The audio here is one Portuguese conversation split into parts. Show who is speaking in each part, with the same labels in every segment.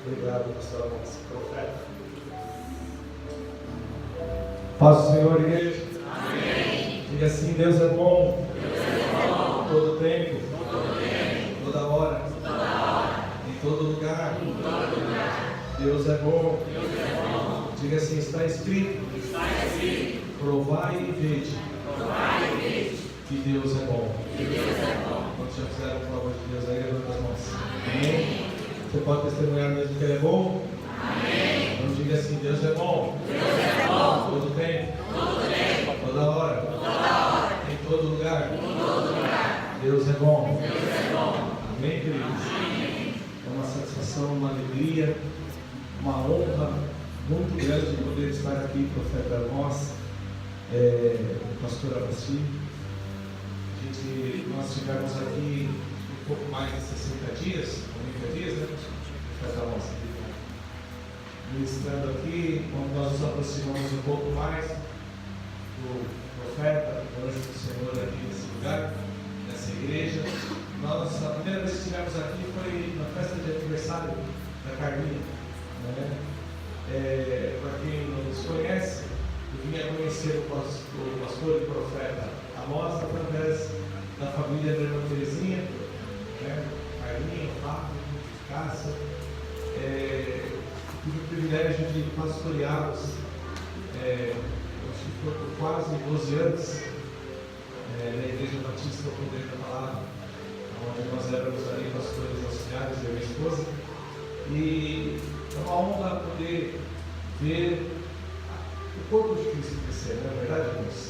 Speaker 1: Obrigado, pastor Alonso, profeta. Paz do Senhor, igreja. Amém. Diga assim: Deus é bom. Deus é bom. Todo tempo. Todo tempo. Toda hora. Toda hora. Em todo lugar. Em todo lugar. Deus é bom. Deus é bom. Diga assim: está escrito. Está escrito. Provai e vede. Provai e vede. Que Deus é bom. Que Deus é bom. Quantos já fizeram prova de Deus aí? Levanta as mãos. Amém. Você pode testemunhar mesmo que Ele é bom? Amém. Então diga assim: Deus é bom. Deus é bom. Todo tempo. Todo tempo. Toda hora. Toda hora. Em todo lugar. Em todo lugar. Deus é bom. Deus é bom. Amém, queridos? Amém. É uma satisfação, uma alegria, uma honra muito grande poder estar aqui, profeta Amós, pastor Abassi. Nós tivemos aqui um pouco mais de 60 dias, 90 dias, né? Profeta Amós, ministrando aqui, quando nós nos aproximamos um pouco mais do profeta, do anjo do Senhor aqui nesse lugar, nessa igreja. A primeira vez que estivemos aqui foi na festa de aniversário da Carminha, né? Para quem não nos conhece, eu vim a conhecer o pastor e profeta Amós através da família da irmã Terezinha, né? Carminha, Fábio, Cássia. Tive o privilégio de pastoreá-los, acho que foi por quase 12 anos, na Igreja Batista do Poder da Palavra, onde nós éramos ali pastores auxiliares, eu e minha esposa. E é uma honra poder ver o corpo de Cristo crescer, não é verdade, irmãos?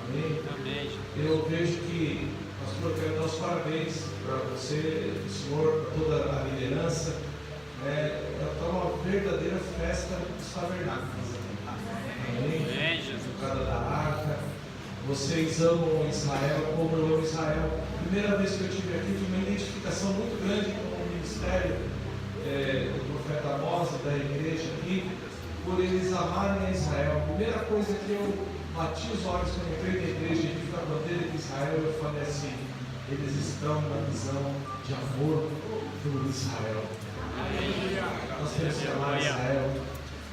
Speaker 1: Amém? Amém. Eu vejo que, pastor, quero dar os parabéns para você, o senhor, para toda a liderança. É uma verdadeira festa dos tabernáculos. Amém? Amém, Jesus. Por causa da arca. Vocês amam Israel como eu amo Israel. Primeira vez que eu estive aqui, tive uma identificação muito grande com o ministério do profeta Amós e da igreja aqui, por eles amarem a Israel. A primeira coisa que eu bati os olhos quando entrei na igreja e vi a bandeira de Israel, eu falei assim: eles estão na visão de amor por Israel. Nós temos que amar Israel.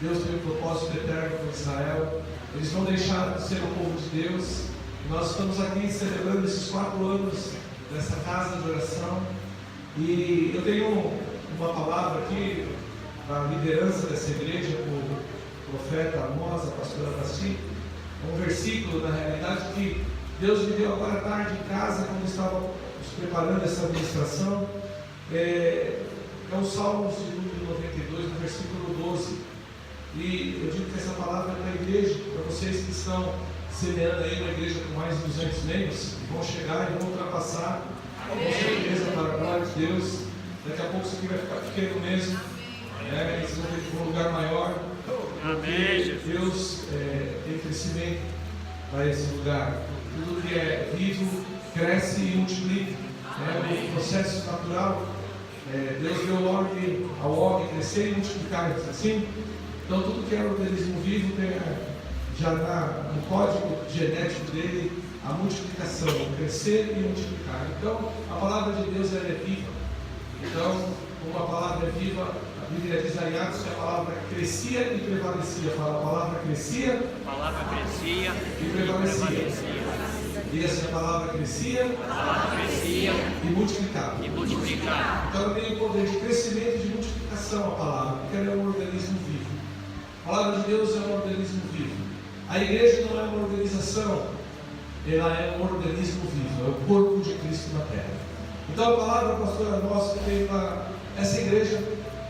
Speaker 1: Deus tem um propósito eterno com Israel. Eles não deixaram de ser o povo de Deus. Nós estamos aqui celebrando esses 4 anos dessa casa de oração. E eu tenho uma palavra aqui para a liderança dessa igreja, o profeta Amós, a pastora Basti. Um versículo, na realidade, que Deus me deu agora à tarde em casa, quando estávamos preparando essa administração. É o Salmo de número 92, no versículo 12. E eu digo que essa palavra é para a igreja, para vocês que estão semeando aí uma igreja com mais de 200 membros, vão chegar e vão ultrapassar, com certeza, para a glória de Deus. Daqui a pouco isso aqui vai ficar pequeno mesmo, né? Vocês vão ter que ir para um lugar maior. Amém. Deus tem crescimento para esse lugar. Tudo que é vivo cresce e multiplica. É um processo natural. Deus deu ordem ao homem crescer e multiplicar, assim. Então tudo que é organismo vivo tem já no código genético dele a multiplicação, crescer e multiplicar. Então a palavra de Deus é viva. Então, como a palavra é viva, a Bíblia diz em Atos que a palavra crescia e prevalecia. Fala, a palavra crescia e prevalecia. Diga assim: a palavra crescia e multiplicava. Então ela tem o poder de crescimento e de multiplicação, a palavra, porque ela é um organismo vivo. A palavra de Deus é um organismo vivo. A igreja não é uma organização, ela é um organismo vivo, é o corpo de Cristo na terra. Então a palavra, pastora nossa, que tem para essa igreja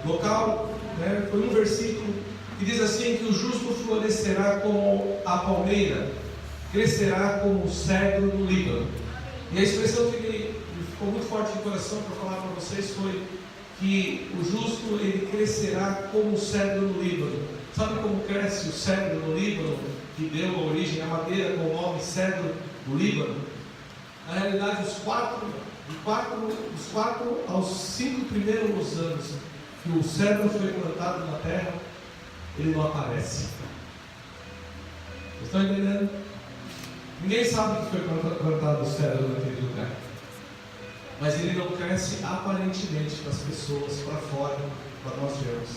Speaker 1: local, né, foi um versículo que diz assim: que o justo florescerá como a palmeira, crescerá como o cedro do Líbano. E a expressão que me ficou muito forte no coração para falar para vocês foi que o justo ele crescerá como o cedro do Líbano. Sabe como cresce o cedro do Líbano, que deu origem à madeira com o nome cedro do Líbano? Na realidade, dos 4 aos 5 primeiros anos que o cedro foi plantado na terra, ele não aparece. Vocês estão entendendo? Ninguém sabe que foi plantado o cedro naquele lugar, mas ele não cresce aparentemente para as pessoas, para fora. para nós vermos,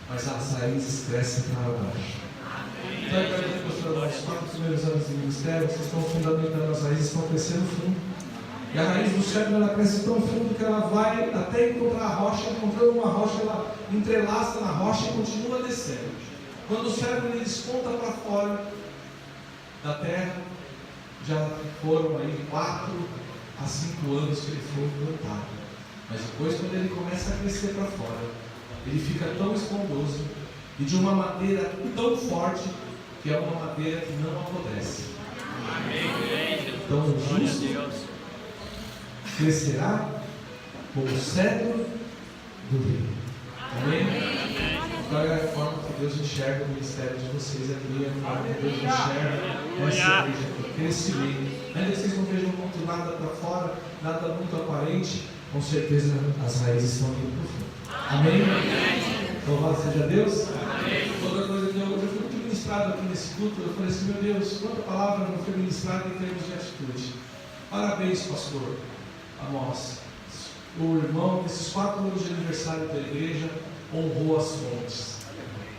Speaker 1: mas as raízes crescem para baixo. Então, eu quero dizer, pastor, nos 4 primeiros anos de ministério, vocês estão fundamentando as raízes, estão crescendo fundo. E a raiz do cérebro, ela cresce tão fundo que ela vai até encontrar a rocha, encontrando uma rocha, ela entrelaça na rocha e continua descendo. Quando o cérebro ele desponta para fora da terra, já foram aí 4 a 5 anos que ele foi implantado. Mas depois, quando ele começa a crescer para fora, ele fica tão esponjoso e de uma madeira tão forte que é uma madeira que não apodrece. Então o justo crescerá como o cedro do rio. Amém? Então é a forma que Deus enxerga o ministério de vocês aqui, é a forma que Deus enxerga essa igreja aqui, crescimento. Ainda que vocês não vejam muito nada para fora, nada muito aparente, com certeza as raízes estão indo para o fundo. Amém? Louvado seja Deus. Outra coisa que eu fui muito ministrado aqui nesse culto, eu falei assim, meu Deus, quanta palavra não foi ministrada em termos de atitude. Parabéns, pastor Amós. O irmão, nesses 4 anos de aniversário da igreja, honrou as fontes.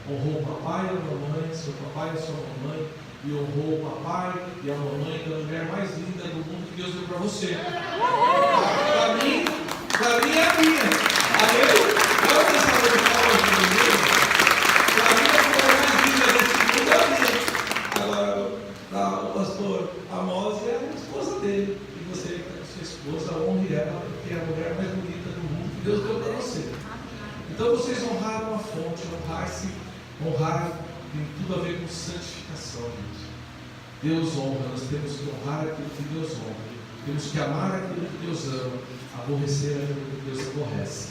Speaker 1: Honrou o papai e a mamãe, seu papai e sua mamãe, e honrou o papai e a mamãe da mulher mais linda do mundo que Deus deu para você. Para mim é a minha. Amém? Qual que é essa de palmas de mim? Para mim a mulher mais linda desse mundo é a minha. Agora, o pastor Amós é a esposa dele. E você, sua esposa, honre ela, porque é a mulher mais bonita do mundo que Deus deu para você. Então vocês honraram a fonte, honrar tem tudo a ver com santificação, gente. Deus honra, nós temos que honrar aquilo que Deus honra. Temos que amar aquilo que Deus ama, aborrecer aquilo que Deus aborrece.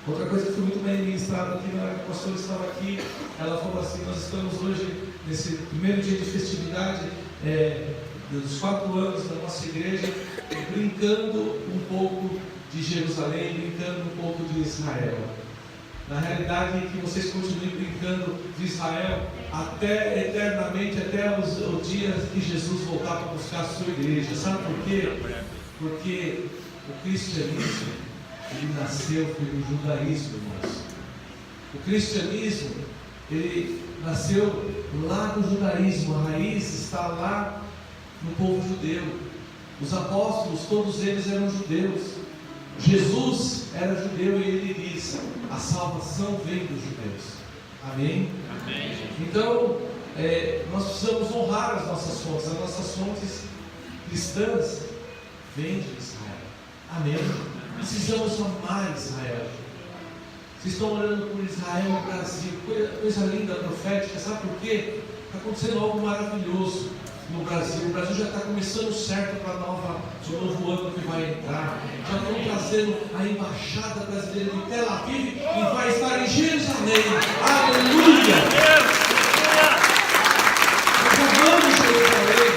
Speaker 1: Outra coisa que foi muito bem ministrada aqui, na hora que a pastora estava aqui, ela falou assim, nós estamos hoje, nesse primeiro dia de festividade, dos 4 anos da nossa igreja, brincando um pouco de Jerusalém, brincando um pouco de Israel. Na realidade, que vocês continuem brincando de Israel até eternamente, até o dia que Jesus voltar para buscar a sua igreja. Sabe por quê? Porque o cristianismo, ele nasceu pelo judaísmo, irmãos. O cristianismo, ele nasceu lá do judaísmo, a raiz está lá no povo judeu. Os apóstolos, todos eles eram judeus. Jesus era judeu e ele diz: a salvação vem dos judeus. Amém? Amém. Então, nós precisamos honrar as nossas fontes. As nossas fontes cristãs vêm de Israel. Amém? Precisamos amar Israel. Vocês estão orando por Israel no Brasil, coisa linda, profética. Sabe por quê? Está acontecendo algo maravilhoso no Brasil. O Brasil já está começando certo para o novo ano que vai entrar. Já estão trazendo a embaixada brasileira de Tel Aviv e vai estar em Jerusalém. Aleluia! Nós amamos Jerusalém,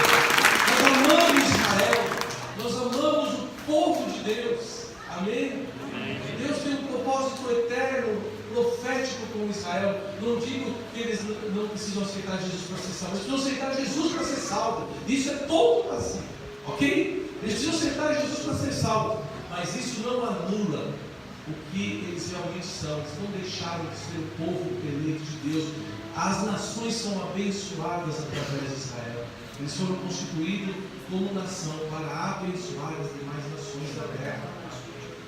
Speaker 1: nós amamos Israel, nós amamos o povo de Deus. Amém? Deus tem um propósito eterno, profético com Israel. Não digo que eles não precisam aceitar Jesus para ser salvos, eles precisam aceitar Jesus para ser salvo. Isso é todo o Brasil, ok? Eles precisam aceitar Jesus para ser salvo, mas isso não anula o que eles realmente são. Eles não deixaram de ser o povo eleito de Deus. As nações são abençoadas através de Israel. Eles foram constituídos como nação para abençoar as demais nações da terra.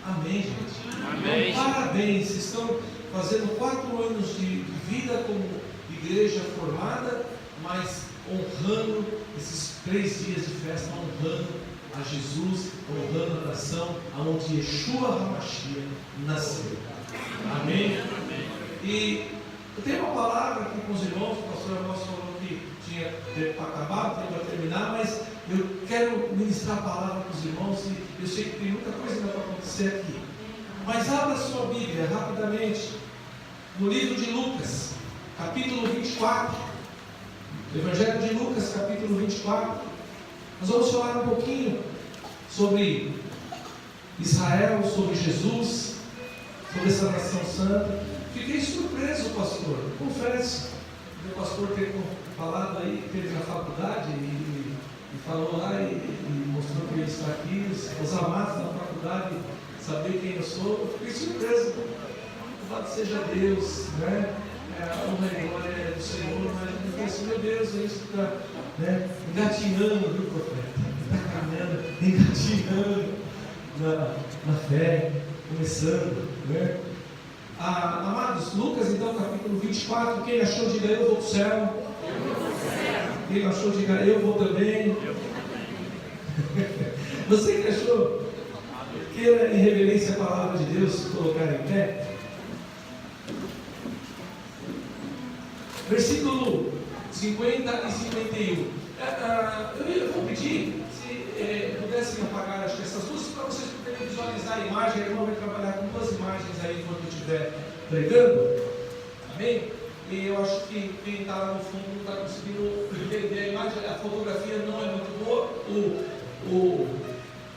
Speaker 1: Amém, gente? Amém. Então, parabéns, vocês estão fazendo 4 anos de vida como igreja formada, mas honrando esses 3 dias de festa, honrando a Jesus, honrando a nação, onde Yeshua HaMashiach nasceu. Amém? Amém? E eu tenho uma palavra aqui com os irmãos, o pastor Amós falou que tinha tempo para acabar, tempo para terminar, mas eu quero ministrar a palavra para os irmãos e eu sei que tem muita coisa que vai acontecer aqui. Mas abra sua Bíblia rapidamente no livro de Lucas, capítulo 24. Evangelho de Lucas, capítulo 24. Nós vamos falar um pouquinho sobre Israel, sobre Jesus, sobre essa nação santa. Fiquei surpreso, pastor, confesso. O pastor ter falado aí, teve na faculdade e falou lá e mostrou que ele está aqui, os amados da faculdade, saber quem eu sou. Eu fiquei surpreso. louvado seja Deus, né? A honra e glória é do Senhor, mas eu penso, meu Deus, isso está, né, engatinhando, viu, profeta? Está caminhando, engatinhando na fé, começando, né? Amados, Lucas, então, capítulo 24, quem achou, diga eu vou para o céu. Quem achou, diga eu vou também. Você que achou, queira em reverência a palavra de Deus, colocar em pé. Versículo 50 e 51. Eu vou pedir, se pudessem apagar essas luzes, para vocês poderem visualizar a imagem. A irmã vai trabalhar com duas imagens aí enquanto eu estiver pregando. Amém? E eu acho que quem está lá no fundo não está conseguindo entender a imagem. A fotografia não é muito boa.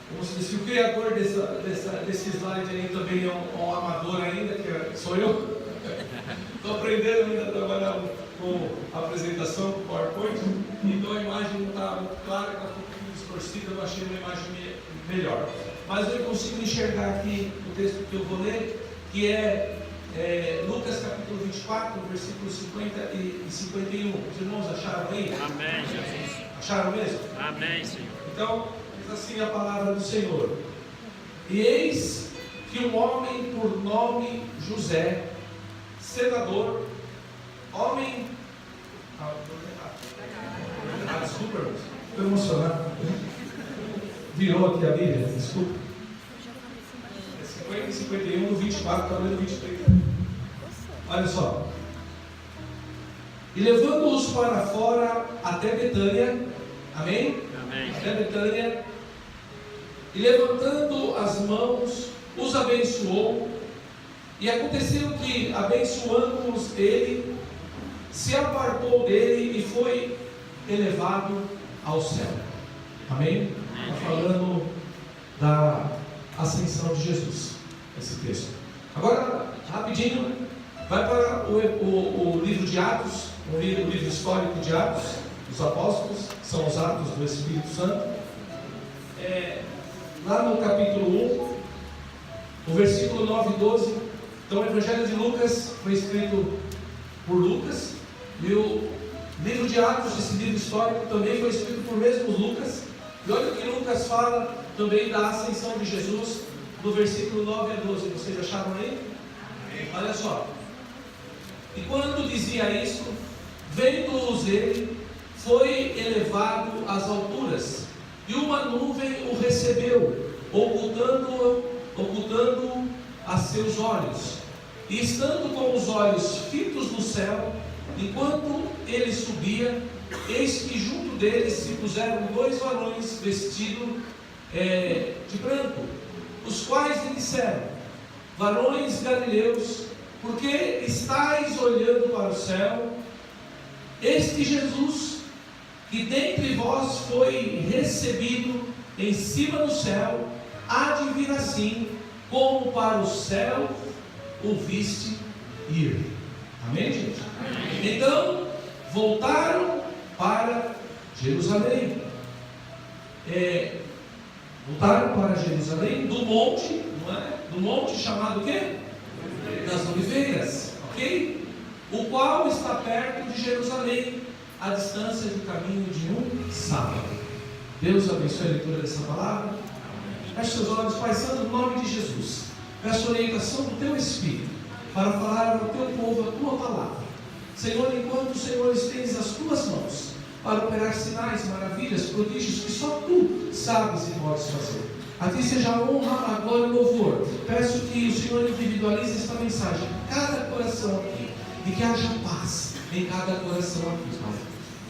Speaker 1: Como se diz, o criador desse slide aí também é um amador ainda, que sou eu. Estou aprendendo ainda a trabalhar com a apresentação, com o PowerPoint, então a imagem não está muito clara, está um pouquinho distorcida, eu achei uma imagem melhor. Mas eu consigo enxergar aqui o texto que eu vou ler, que é Lucas capítulo 24, versículos 50 e 51. Os irmãos acharam aí?
Speaker 2: Amém, Jesus.
Speaker 1: Acharam mesmo?
Speaker 2: Amém, Senhor.
Speaker 1: Então, diz assim a palavra do Senhor. E eis que um homem por nome José, senador, homem... desculpa, estou emocionado. Virou aqui a Bíblia, desculpa. 50 e 51, no 24, está lendo 23. Olha só. E levando-os para fora até Betânia, amém?
Speaker 2: Amém.
Speaker 1: Até Betânia, e levantando as mãos, os abençoou. E aconteceu que, abençoando-os ele, se apartou dele e foi elevado ao céu. Amém? Está falando da ascensão de Jesus, esse texto. Agora, rapidinho, vai para o livro de Atos, o livro histórico de Atos, dos apóstolos, que são os Atos do Espírito Santo. Lá no capítulo 1, o versículo 9 e 12. Então, o Evangelho de Lucas foi escrito por Lucas, e o livro de Atos, esse livro histórico, também foi escrito por mesmo Lucas. E olha o que Lucas fala também da ascensão de Jesus, do versículo 9 a 12. Vocês acharam aí? Olha só. E quando dizia isso, vendo-os ele, foi elevado às alturas, e uma nuvem o recebeu, ocultando a seus olhos. E estando com os olhos fitos no céu, enquanto ele subia, eis que junto deles se puseram dois varões vestidos de branco, os quais lhe disseram: varões galileus, por que estáis olhando para o céu? Este Jesus, que dentre vós foi recebido em cima do céu, há de vir assim, como para o céu o viste ir. Amém, gente? Então, voltaram para Jerusalém. Voltaram para Jerusalém do monte, não é? Do monte chamado o quê? Das Oliveiras, ok? O qual está perto de Jerusalém, a distância do caminho de um sábado. Deus abençoe a leitura dessa palavra. Feche seus olhos, Pai Santo, no nome de Jesus. Peço a orientação do Teu Espírito para falar ao Teu povo a Tua palavra. Senhor, enquanto o Senhor estende as Tuas mãos para operar sinais, maravilhas, prodígios que só Tu sabes e podes fazer. A Ti seja a honra, a glória e o louvor. Peço que o Senhor individualize esta mensagem em cada coração aqui, e que haja paz em cada coração aqui, Pai.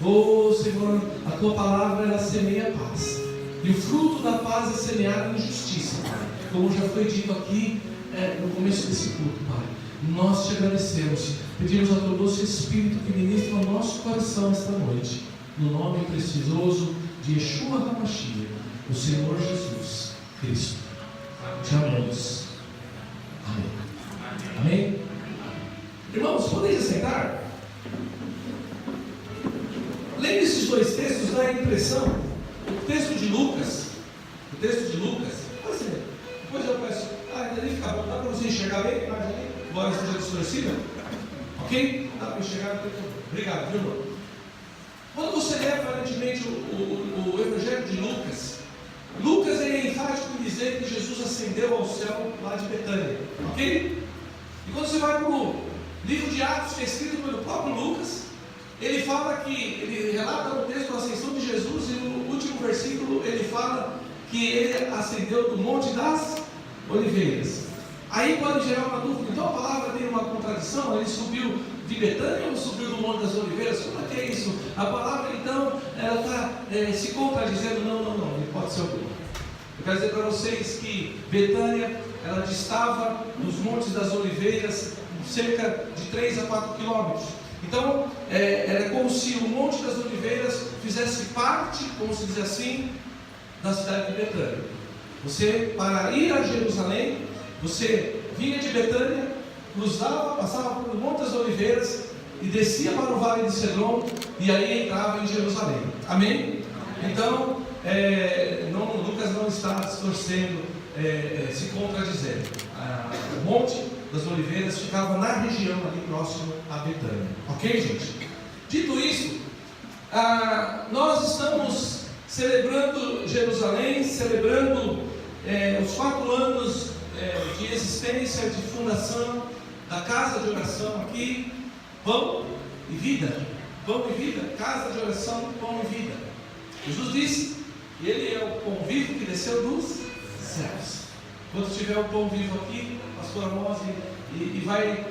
Speaker 1: Oh Senhor, a Tua palavra ela semeia paz, e o fruto da paz é semeado em justiça, Pai. Como já foi dito aqui no começo desse culto, Pai. Nós Te agradecemos, pedimos ao Teu doce Espírito que ministre ao nosso coração esta noite, no nome precioso de Yeshua HaMashiach, o Senhor Jesus Cristo. Te amamos. Amém. Amém. Irmãos, podem sentar? Lendo esses dois textos dá a impressão, o texto de Lucas, assim, depois eu peço, ali fica bom, dá para você enxergar bem a imagem ali? voz esteja distorcida? Ok? Dá para enxergar? Obrigado, viu, irmão? Quando você lê aparentemente o Evangelho de Lucas, Lucas é enfático em dizer que Jesus ascendeu ao céu lá de Betânia, ok? E quando você vai para o livro de Atos, que é escrito pelo próprio Lucas, ele fala que, ele relata no texto a ascensão de Jesus, e no último versículo ele fala que ele ascendeu do Monte das Oliveiras. Aí pode gerar uma dúvida, então a palavra tem uma contradição, ele subiu de Betânia ou subiu do Monte das Oliveiras? Como é que é isso? A palavra então, ela está se contradizendo? Não, ele pode ser alguma. Eu quero dizer para vocês que Betânia, ela distava dos Montes das Oliveiras cerca de 3 a 4 quilômetros. Então, era como se o Monte das Oliveiras fizesse parte, como se diz assim, da cidade de Betânia. Você, para ir a Jerusalém, você vinha de Betânia, cruzava, passava pelo Monte das Oliveiras e descia para o Vale de Cedron, e aí entrava em Jerusalém. Amém? Então, Lucas não está distorcendo, se contradizendo. O Monte das Oliveiras ficava na região ali próximo a Betânia. Ok, gente? Dito isso, nós estamos celebrando Jerusalém, celebrando os 4 anos de existência, de fundação da casa de oração aqui, pão e vida, casa de oração, pão e vida. Jesus disse que Ele é o pão vivo que desceu dos céus. Quando tiver o pão vivo aqui, pastor Amós, e vai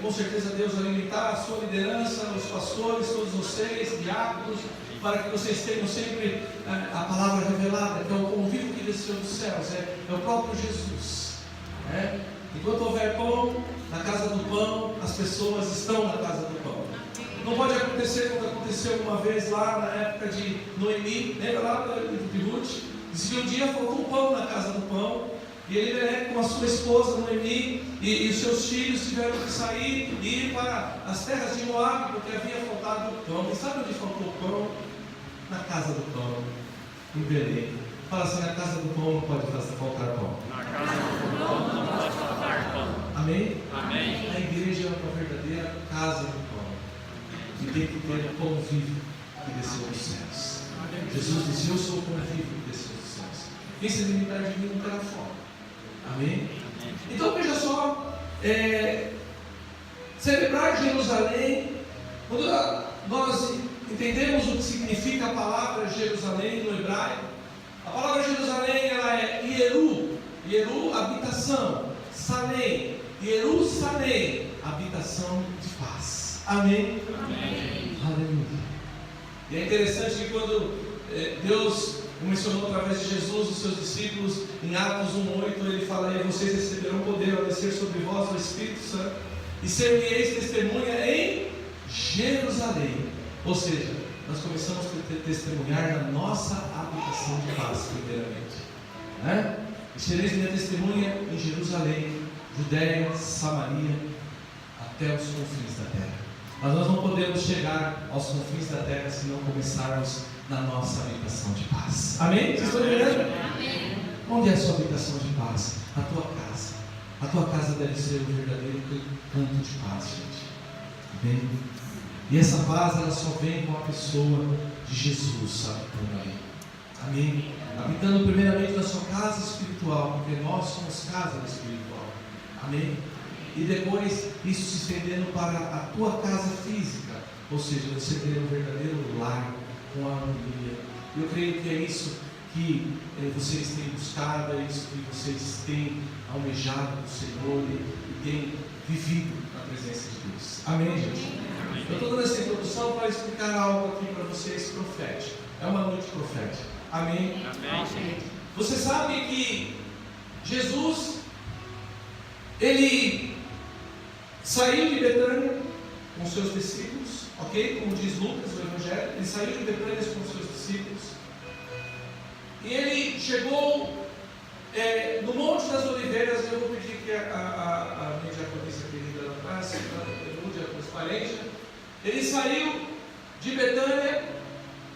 Speaker 1: com certeza Deus alimentar a sua liderança, os pastores, todos vocês, diáconos, para que vocês tenham sempre a palavra revelada, que é o pão vivo que desceu dos céus, é o próprio Jesus. Enquanto houver pão, na casa do pão, as pessoas estão na casa do pão. Não pode acontecer como aconteceu uma vez lá na época de Noemi, lembra lá do livro de Ruth? Diz que um dia faltou pão na casa do pão, e Elimelec com a sua esposa Noemi e os seus filhos tiveram que sair e ir para as terras de Moabe, porque havia faltado pão. E sabe onde faltou pão? Na casa do pão, em Belém. Fala assim, na casa do pão não pode faltar pão.
Speaker 2: Na casa do pão não pode faltar pão.
Speaker 1: Amém?
Speaker 2: Amém.
Speaker 1: A igreja é uma verdadeira casa do pão. E tem que ter o pão vivo que desceu dos céus. Jesus disse, eu sou o pão vivo que desceu dos céus. Quem se alimentar de mim não terá fome. Amém? Então veja só, celebrar Jerusalém, quando nós entendemos o que significa a palavra Jerusalém no hebraico, a palavra Jerusalém ela é Ieru, habitação, Salém, Jerusalém, habitação de paz. Amém?
Speaker 2: Amém.
Speaker 1: Aleluia. E é interessante que quando Deus mencionou através de Jesus os seus discípulos em Atos 1:8, ele fala: e vocês receberão poder ao descer sobre vós o Espírito Santo, e ser-me-eis testemunha em Jerusalém. Ou seja, nós começamos a testemunhar na nossa habitação de paz, primeiramente. E sereis minha testemunha em Jerusalém, Judéia, Samaria, até os confins da terra. Mas nós não podemos chegar aos confins da terra se não começarmos na nossa habitação de paz. Amém? Vocês estão entendendo?
Speaker 3: Amém.
Speaker 1: Onde é a sua habitação de paz? A tua casa. A tua casa deve ser um verdadeiro canto de paz, gente. Amém? E essa paz ela só vem com a pessoa de Jesus habitando ali. Amém? Habitando primeiramente na sua casa espiritual, porque nós somos casa espiritual. Amém? E depois isso se estendendo para a tua casa física, ou seja, você ter um verdadeiro lar com harmonia. Eu creio que é isso que vocês têm buscado, é isso que vocês têm almejado do Senhor e têm vivido na presença de Deus. Amém, gente? Eu estou dando essa introdução para explicar algo aqui para vocês profético. É uma noite profética. Amém?
Speaker 2: Amém.
Speaker 1: Você sabe que Jesus, ele saiu de Betânia com seus discípulos, ok? Como diz Lucas, o Evangelho, ele saiu de Betânia com seus discípulos, e ele chegou no Monte das Oliveiras. Eu vou pedir que a minha diaconisa querida lá atrás, ajude a transparência. Ele saiu de Betânia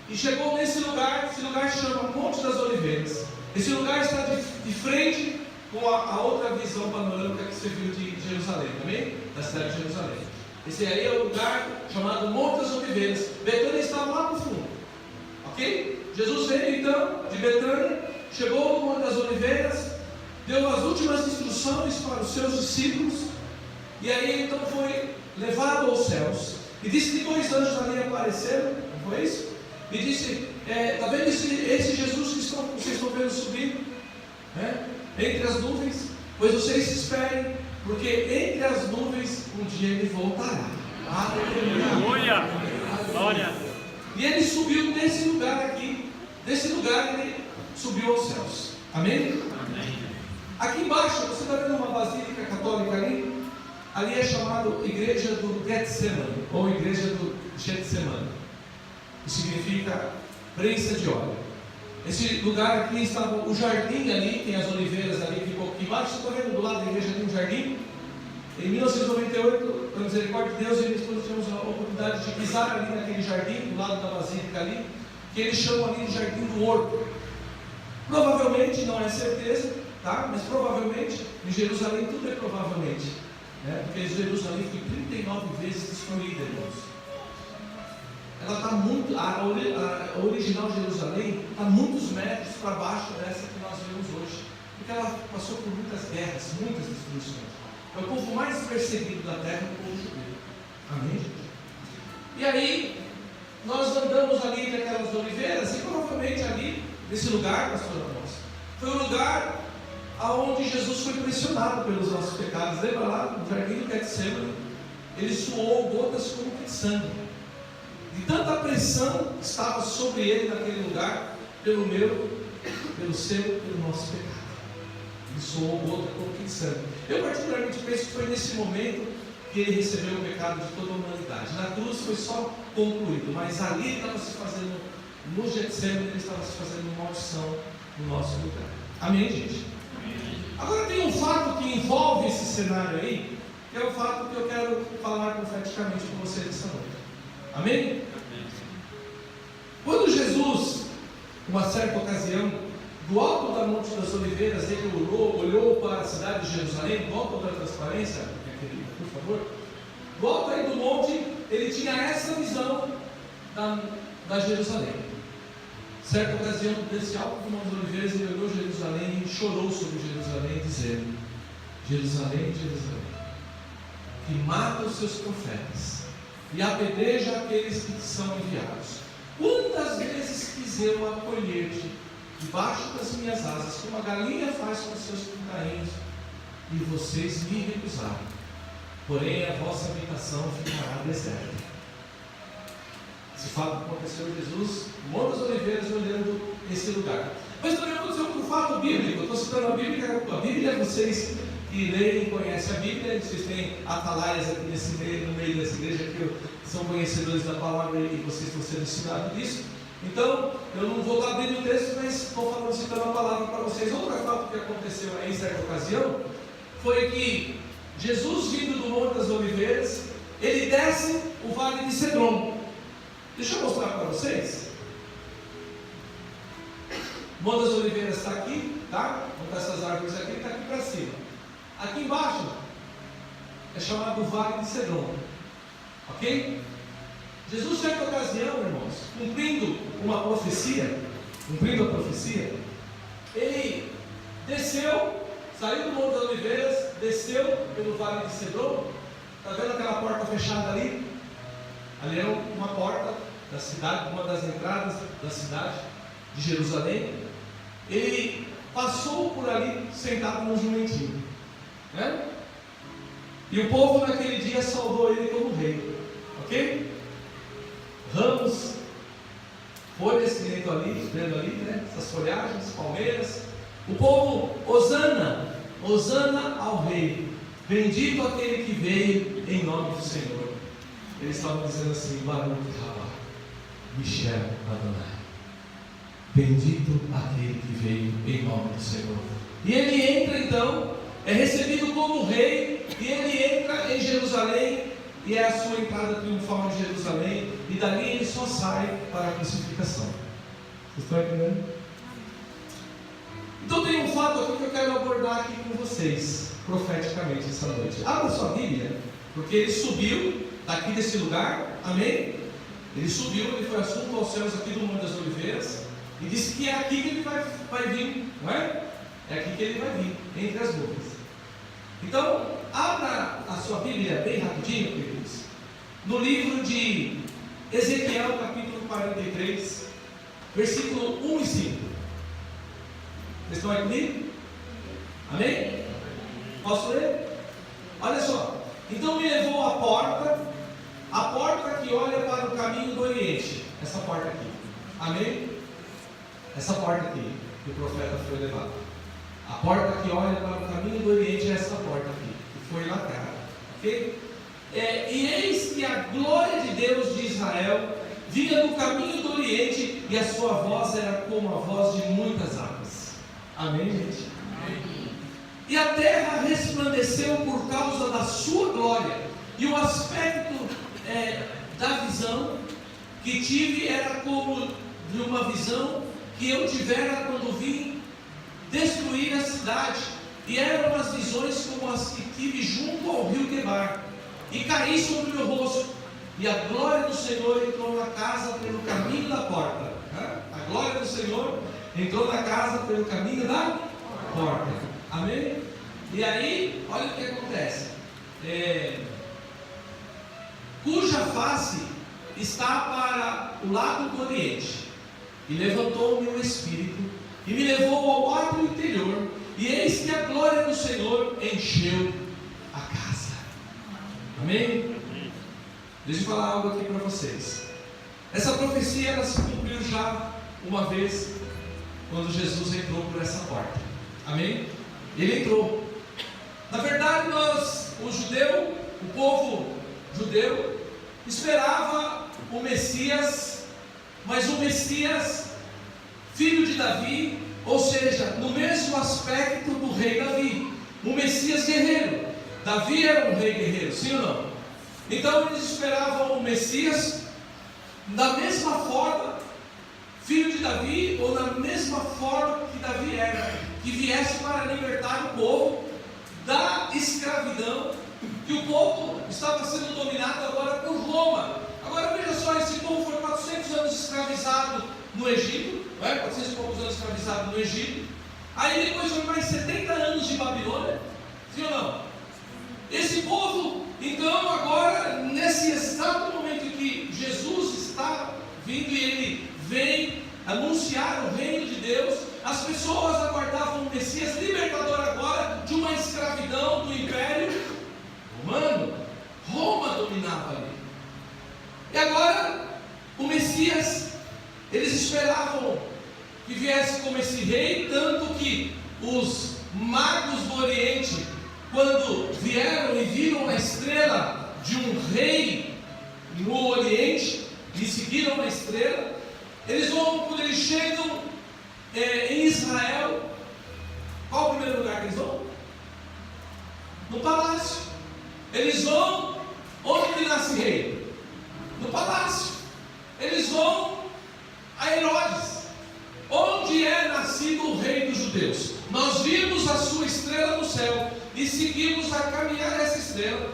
Speaker 1: e chegou nesse lugar. Esse lugar se chama Monte das Oliveiras. Esse lugar está de frente com a outra visão panorâmica que você viu de Jerusalém, amém? Da cidade de Jerusalém. Esse aí é o lugar chamado Monte das Oliveiras. Betânia estava lá no fundo, ok? Jesus veio então de Betânia, chegou no Monte das Oliveiras, deu as últimas instruções para os seus discípulos, e aí então foi levado aos céus. E disse que 2 anjos ali apareceram, não foi isso? E disse, está vendo esse Jesus que vocês estão vendo subir, né? Entre as nuvens? Pois vocês esperem, porque entre as nuvens um dia ele voltará.
Speaker 2: Aleluia! Glória!
Speaker 1: E ele subiu desse lugar aqui, desse lugar ele subiu aos céus. Amém?
Speaker 2: Amém.
Speaker 1: Aqui embaixo, você está vendo uma basílica católica ali? Ali é chamado Igreja do Getsemane, ou Igreja do Getsemane, que significa prensa de óleo. Esse lugar aqui estava o jardim ali, tem as oliveiras ali, ficou aqui embaixo. Você está vendo do lado da igreja tem um jardim? Em 1998, pela misericórdia de Deus, eu e minha esposa tivemos a oportunidade de pisar ali naquele jardim, do lado da basílica ali, que eles chamam ali de Jardim do Horto. Provavelmente, não é certeza, tá? Mas provavelmente, em Jerusalém tudo é provavelmente, né? Porque Jerusalém foi 39 vezes destruída, irmãos. Ela está muito, a original Jerusalém está muitos metros para baixo dessa que nós vemos hoje, porque ela passou por muitas guerras, muitas destruições. É o povo mais perseguido da terra, o povo judeu. Amém, gente? E aí, nós andamos ali naquelas oliveiras, e provavelmente ali, nesse lugar, pastor Afonso, foi o lugar aonde Jesus foi pressionado pelos nossos pecados. Lembra lá, no jardim do Getsemane, ele suou gotas como de sangue. De tanta pressão que estava sobre ele naquele lugar, pelo meu, pelo seu, pelo nosso pecado. Ele suou gota como de sangue. Eu particularmente penso que foi nesse momento que ele recebeu o pecado de toda a humanidade. Na cruz foi só concluído, mas ali ele estava se fazendo, no Getsemane ele estava se fazendo uma opção no nosso lugar. Amém, gente? Agora tem um fato que envolve esse cenário aí, que é o fato que eu quero falar profeticamente com vocês essa noite. Amém? Quando Jesus, uma certa ocasião, do alto da Monte das Oliveiras, ele olhou para a cidade de Jerusalém, do alto da transparência, por favor, do alto aí do monte, ele tinha essa visão da Jerusalém. Certa ocasião, desse alto do Monte das Oliveiras, ele olhou Jerusalém e chorou sobre Jerusalém, dizendo: Jerusalém, Jerusalém, que mata os seus profetas e apedreja aqueles que são enviados. Quantas vezes quis eu acolher-te debaixo das minhas asas, como a galinha faz com seus pintainhos, e vocês me recusaram. Porém, a vossa habitação ficará deserta. Esse fato aconteceu em Jesus, no Monte das Oliveiras, olhando esse lugar. Mas também aconteceu com um fato bíblico. Eu estou citando a Bíblia, vocês que leem e conhecem a Bíblia, vocês têm atalaias aqui no meio dessa igreja que são conhecedores da palavra e vocês estão sendo ensinados disso. Então, eu não vou estar abrindo o texto, mas estou citando a palavra para vocês. Outro fato que aconteceu aí em certa ocasião foi que Jesus, vindo do Monte das Oliveiras, ele desce o Vale de Cedron. Deixa eu mostrar para vocês. O Monte das Oliveiras está aqui, tá? Vão essas árvores aqui, está aqui para cima. Aqui embaixo é chamado Vale de Cedron, ok? Jesus, certa ocasião, irmãos, cumprindo a profecia, ele desceu, saiu do Monte das Oliveiras, desceu pelo Vale de Cedron. Está vendo aquela porta fechada ali? Ali é uma porta da cidade, uma das entradas da cidade de Jerusalém. Ele passou por ali sentado num jumentinho, né? E o povo naquele dia saudou ele como rei, ok? Ramos, folhas que vendo ali, né? Essas folhagens, palmeiras. O povo, Hosana, Hosana ao rei, bendito aquele que veio em nome do Senhor. Eles estavam dizendo assim: Baruch Rabá, Michel Adonai, bendito aquele que veio em nome do Senhor. E ele entra então, é recebido como rei, e ele entra em Jerusalém, e é a sua entrada triunfal em Jerusalém, e dali ele só sai para a crucificação. Vocês estão entendendo? Então tem um fato aqui que eu quero abordar aqui com vocês, profeticamente, essa noite. Abra sua Bíblia, porque ele subiu daqui desse lugar, amém? Ele subiu, ele foi assunto aos céus aqui do Monte das Oliveiras, e disse que é aqui que ele vai vir, não é? É aqui que ele vai vir, entre as nuvens. Então, abra a sua Bíblia bem rapidinho, queridos, no livro de Ezequiel, capítulo 43, versículo 1 e 5. Vocês estão aí comigo? Amém? Posso ler? Olha só. Então me levou à porta que olha para o caminho do Oriente. Essa porta aqui. Amém? Essa porta aqui, que o profeta foi levado. A porta que olha para o caminho do Oriente é essa porta aqui, que foi lacrada. Ok? E eis que a glória de Deus de Israel vinha do caminho do Oriente, e a sua voz era como a voz de muitas águas. Amém, gente? Amém. E a terra resplandeceu por causa da sua glória, e o aspecto da visão que tive era como de uma visão que eu tivera quando vim destruir a cidade, e eram as visões como as que tive junto ao rio Quebar, e caí sobre o meu rosto, e a glória do Senhor entrou na casa pelo caminho da porta. A glória do Senhor entrou na casa pelo caminho da porta. Amém? E aí, olha o que acontece. Cuja face está para o lado do Oriente. E levantou o meu espírito, e me levou ao átrio interior, e eis que a glória do Senhor encheu a casa. Amém? Deixa eu falar algo aqui para vocês. Essa profecia ela se cumpriu já uma vez, quando Jesus entrou por essa porta. Amém? Ele entrou. Na verdade, o povo judeu, esperava o Messias, mas o Messias, filho de Davi, ou seja, no mesmo aspecto do rei Davi, um Messias guerreiro. Davi era um rei guerreiro, sim ou não? Então eles esperavam o Messias da mesma forma, filho de Davi, ou da mesma forma que Davi era, que viesse para libertar o povo da escravidão, que o povo estava sendo dominado agora por Roma. Agora veja só, esse povo foi 400 anos escravizado no Egito, 400 e poucos anos escravizado no Egito, aí depois foi mais 70 anos de Babilônia, sim ou não? Esse povo, então agora, nesse exato momento em que Jesus está vindo e ele vem anunciar o reino de Deus, as pessoas aguardavam um Messias libertador agora de uma escravidão do Império Romano. Roma dominava ali. E agora, o Messias, eles esperavam que viesse como esse rei, tanto que os magos do Oriente, quando vieram e viram a estrela de um rei no Oriente, e seguiram a estrela, quando eles chegam em Israel, qual o primeiro lugar que eles vão? No palácio. Eles vão, onde que nasce rei? No palácio. Eles vão a Herodes, onde é nascido o rei dos judeus. Nós vimos a sua estrela no céu e seguimos a caminhar essa estrela.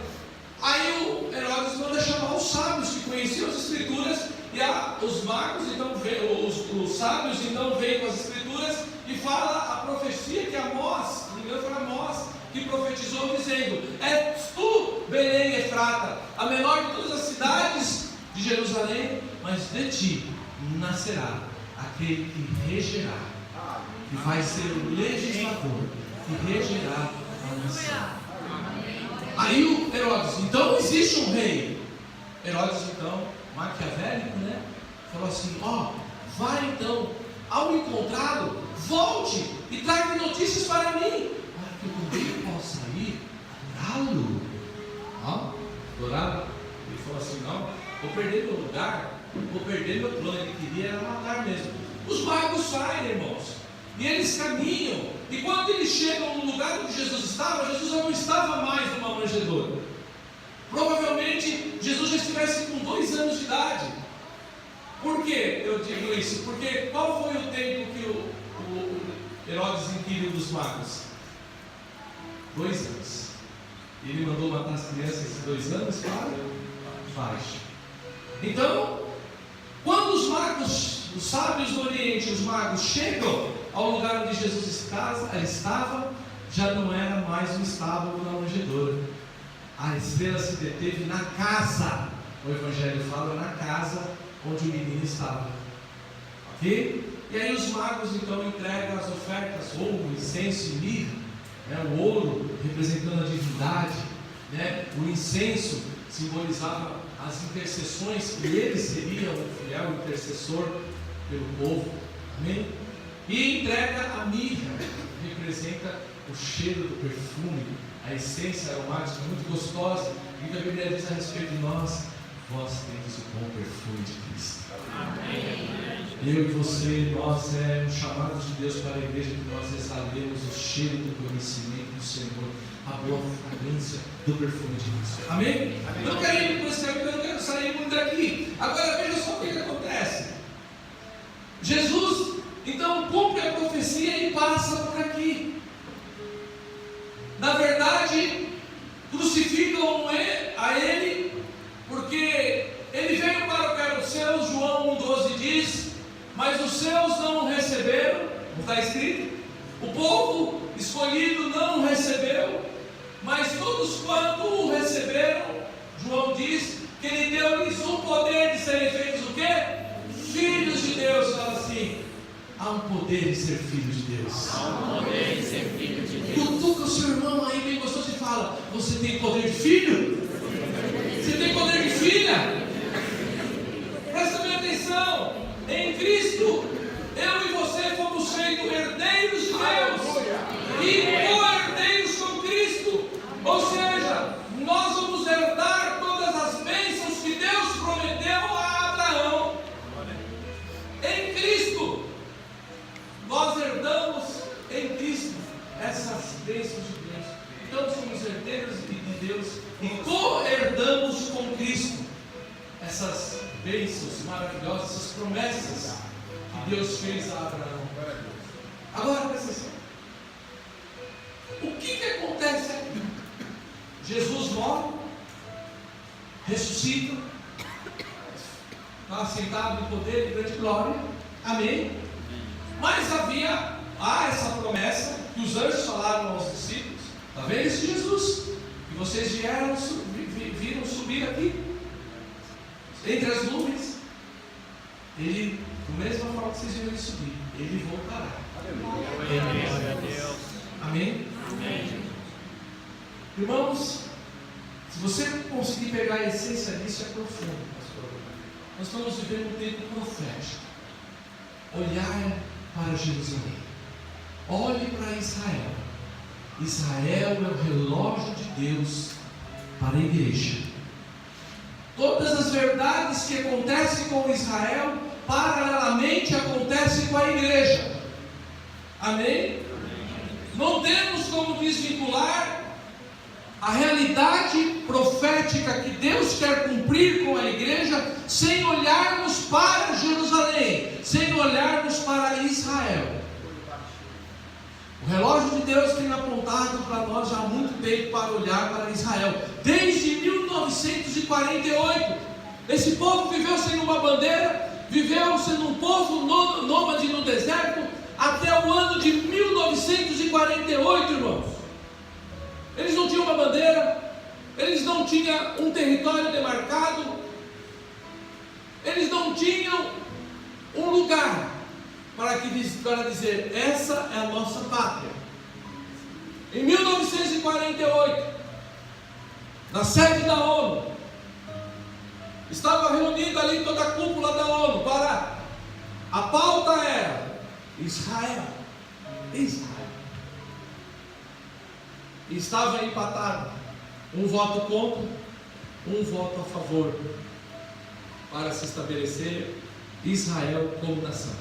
Speaker 1: Aí o Herodes manda chamar os sábios que conheciam as escrituras, e os magos, então os sábios então vêm com as escrituras e fala a profecia que Amós, não me engano foi Amós, que profetizou dizendo: és tu, Belém Efrata, a menor de todas as cidades de Jerusalém, mas de ti nascerá aquele que regerá, que vai ser o legislador, que regerá a nação. Aí o Herodes, então existe um rei. Herodes então, maquiavélico, né? Falou assim: vai então, ao encontrá-lo, volte e traga notícias para mim, para que eu também possa ir adorá-lo. Adorá-lo. Ele falou assim: não, vou perder meu lugar, vou perder meu plano. Ele queria era matar mesmo. Os magos saem, irmãos, e eles caminham, e quando eles chegam no lugar onde Jesus já não estava mais numa manjedoura. Provavelmente Jesus já estivesse com 2 anos de idade. Por que eu digo isso? Porque qual foi o tempo que Herodes inquiriu dos magos? 2 anos. E ele mandou matar as crianças de 2 anos para baixo. Então, quando os magos, os sábios do Oriente, os magos chegam ao lugar onde Jesus estava, já não era mais um estábulo na manjedoura. A estrela se deteve na casa. O Evangelho fala na casa onde o menino estava. Ok? E aí os magos então entregam as ofertas, ouro, incenso e mirra, né? O ouro representando a divindade, né? O incenso simbolizava as intercessões, que ele seria o fiel intercessor pelo povo. Amém? E entrega a mirra, que representa o cheiro do perfume, a essência aromática muito gostosa, e que a Bíblia diz a respeito de nós: vós tendes o bom perfume de Cristo. Amém. Eu e você, nós é um chamado de Deus para a igreja, que nós exalemos o cheiro do conhecimento do Senhor, a boa fragrância do perfume de Cristo. Amém? Amém. Eu não quero ir para esse caminho, eu não quero sair muito daqui. Agora veja só o que acontece. Jesus então cumpre a profecia e passa por aqui. Na verdade, crucificam a ele, porque ele veio para o que eram os seus. João 1,12 diz: mas os seus não o receberam. Não está escrito? O povo escolhido não o recebeu, mas todos quanto o receberam, João diz que ele deu-lhes o poder de serem feitos o quê? Filhos de Deus. Fala assim: há um poder de ser filho de Deus. Há um poder de ser filho de Deus. Cutuca o seu irmão aí bem gostoso e fala: você tem poder de filho? Você tem poder de filha? Presta bem atenção. Em Cristo, eu e você fomos feitos herdeiros de Deus e co-herdeiros com Cristo. Ou seja, nós vamos herdar todas as bênçãos que Deus prometeu a Abraão. Em Cristo, nós herdamos em Cristo essas bênçãos de Deus. Então somos herdeiros de Deus e co-herdamos com Cristo essas bênçãos maravilhosas, essas promessas que Deus fez a Abraão. Agora presta atenção. O que acontece aqui? Jesus morre, ressuscita, está sentado em poder e grande glória. Amém? Mas há essa promessa que os anjos falaram aos discípulos: está vendo esse Jesus que vocês viram subir aqui entre as nuvens? Ele, da mesma forma que vocês viram ele subir, ele voltará. Amém? Amém? Irmãos, se você conseguir pegar a essência disso, é profundo, pastor. Nós estamos vivendo um tempo profético. Olhar para Jerusalém. Olhe para Israel. Israel é o relógio de Deus para a igreja. Todas as verdades que acontecem com Israel, paralelamente acontecem com a igreja. Amém? Não temos como desvincular a realidade profética que Deus quer cumprir com a igreja sem olharmos para Jerusalém, sem olharmos para Israel. O relógio de Deus tem apontado para nós já há muito tempo para olhar para Israel. Desde 1948, esse povo viveu sem uma bandeira, viveu sendo um povo nômade no deserto, até o ano de 1948, irmãos. Eles não tinham uma bandeira, eles não tinham um território demarcado, eles não tinham um lugar para dizer: essa é a nossa pátria. Em 1948, na sede da ONU, estava reunida ali toda a cúpula da ONU. A pauta era Israel. Israel. E estava empatado, um voto contra, um voto a favor, para se estabelecer Israel como nação.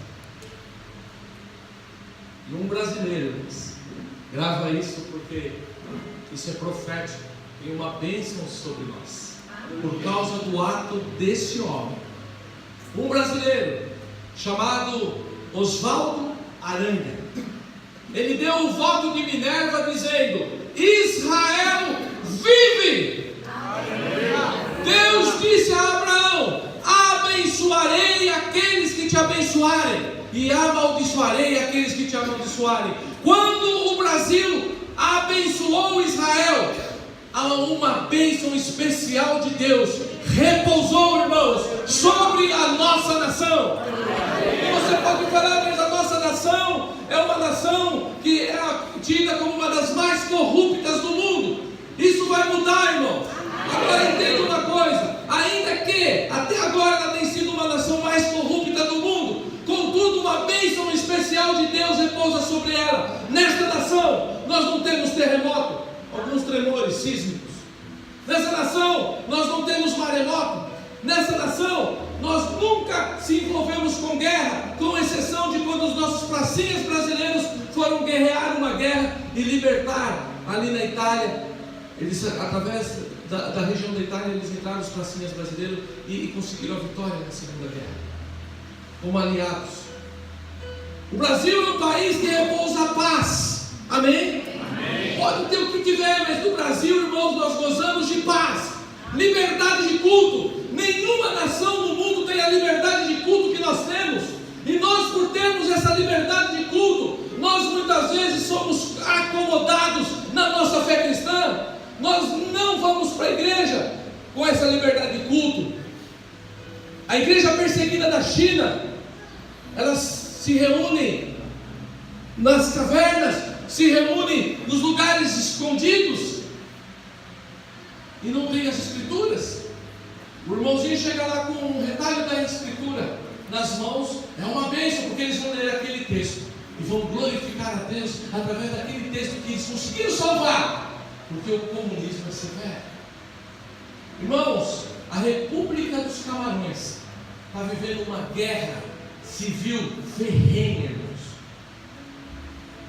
Speaker 1: E um brasileiro grava isso porque isso é profético, tem uma bênção sobre nós, por causa do ato desse homem. Um brasileiro chamado Oswaldo Aranha.
Speaker 3: ele deu o voto de Minerva dizendo: Israel vive. Deus disse a Abraão: abençoarei aqueles que te abençoarem e amaldiçoarei aqueles que te amaldiçoarem. Quando o Brasil abençoou Israel, uma bênção especial de Deus repousou, irmãos, sobre a nossa nação. E você pode falar, mas a nossa nação é uma nação que é tida como uma das mais corruptas do mundo. Isso vai mudar, irmãos. Agora entenda uma coisa: ainda que até agora ela tem sido uma nação mais corrupta do mundo, contudo uma bênção especial de Deus repousa sobre ela. Nesta nação nós não temos terremoto, alguns tremores sísmicos. Nessa nação nós não temos maremoto. Nessa nação nós nunca se envolvemos com guerra, com exceção de quando os nossos pracinhas brasileiros foram guerrear uma guerra e libertar ali na Itália. Eles, através da região da Itália, eles entraram os pracinhas brasileiros e conseguiram a vitória na Segunda Guerra, como aliados. O Brasil é um país que repousa a paz. Amém? Amém. Pode ter o que tiver, mas no Brasil, irmãos, nós gozamos de paz, liberdade de culto. Nenhuma nação no mundo tem a liberdade de culto que nós temos. E nós, por termos essa liberdade de culto, nós muitas vezes somos acomodados na nossa fé cristã. Nós não vamos para a igreja com essa liberdade de culto. A igreja perseguida da China, elas se reúnem nas cavernas, se reúnem nos lugares escondidos e não tem as escrituras. O irmãozinho chega lá com um retalho da escritura nas mãos, é uma bênção, porque eles vão ler aquele texto e vão glorificar a Deus através daquele texto que eles conseguiram salvar. Porque o comunismo é severo. Irmãos, a República dos Camarões está vivendo uma guerra civil ferrenha, irmãos.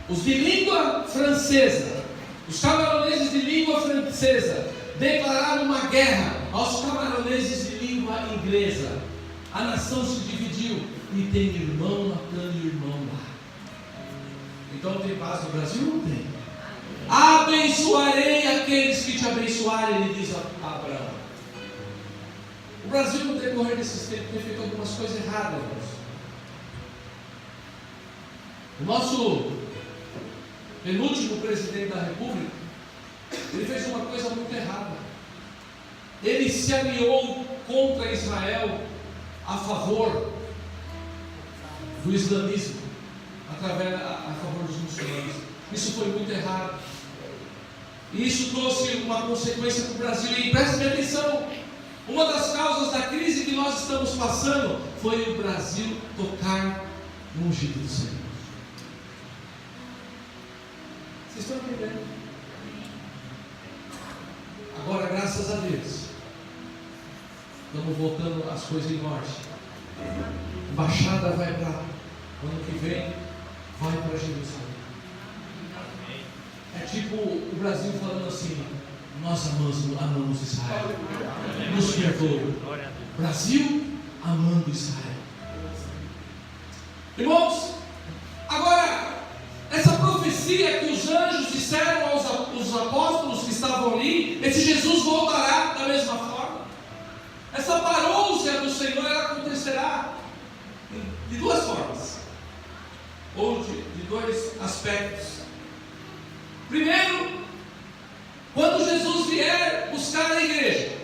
Speaker 3: Os de língua francesa, os camaroneses de língua francesa, declararam uma guerra aos camaroneses de língua inglesa. A nação se dividiu e tem irmão matando irmão lá. Então tem paz no Brasil? Não tem. Abençoarei aqueles que te abençoarem, ele diz a Abraão. O Brasil, no decorrer desses tempos, tem feito algumas coisas erradas, irmãos. O nosso penúltimo presidente da República, ele fez uma coisa muito errada. Ele se aliou contra Israel a favor do islamismo, a favor dos muçulmanos. Isso foi muito errado. E isso trouxe uma consequência para o Brasil. E prestem atenção: uma das causas da crise que nós estamos passando foi o Brasil tocar no ungido do Senhor. Vocês estão entendendo? Agora, graças a Deus, estamos voltando as coisas em norte. A embaixada vai para ano que vem, vai para Jerusalém. É tipo o Brasil falando assim: nós amamos Israel, nos perdoa. Brasil amando Israel. Irmãos, agora, essa profecia que os anjos disseram aos apóstolos que estavam ali, esse Jesus voltará da mesma forma. Essa parousia do Senhor, ela acontecerá de duas formas, ou de dois aspectos. Primeiro, quando Jesus vier buscar a igreja.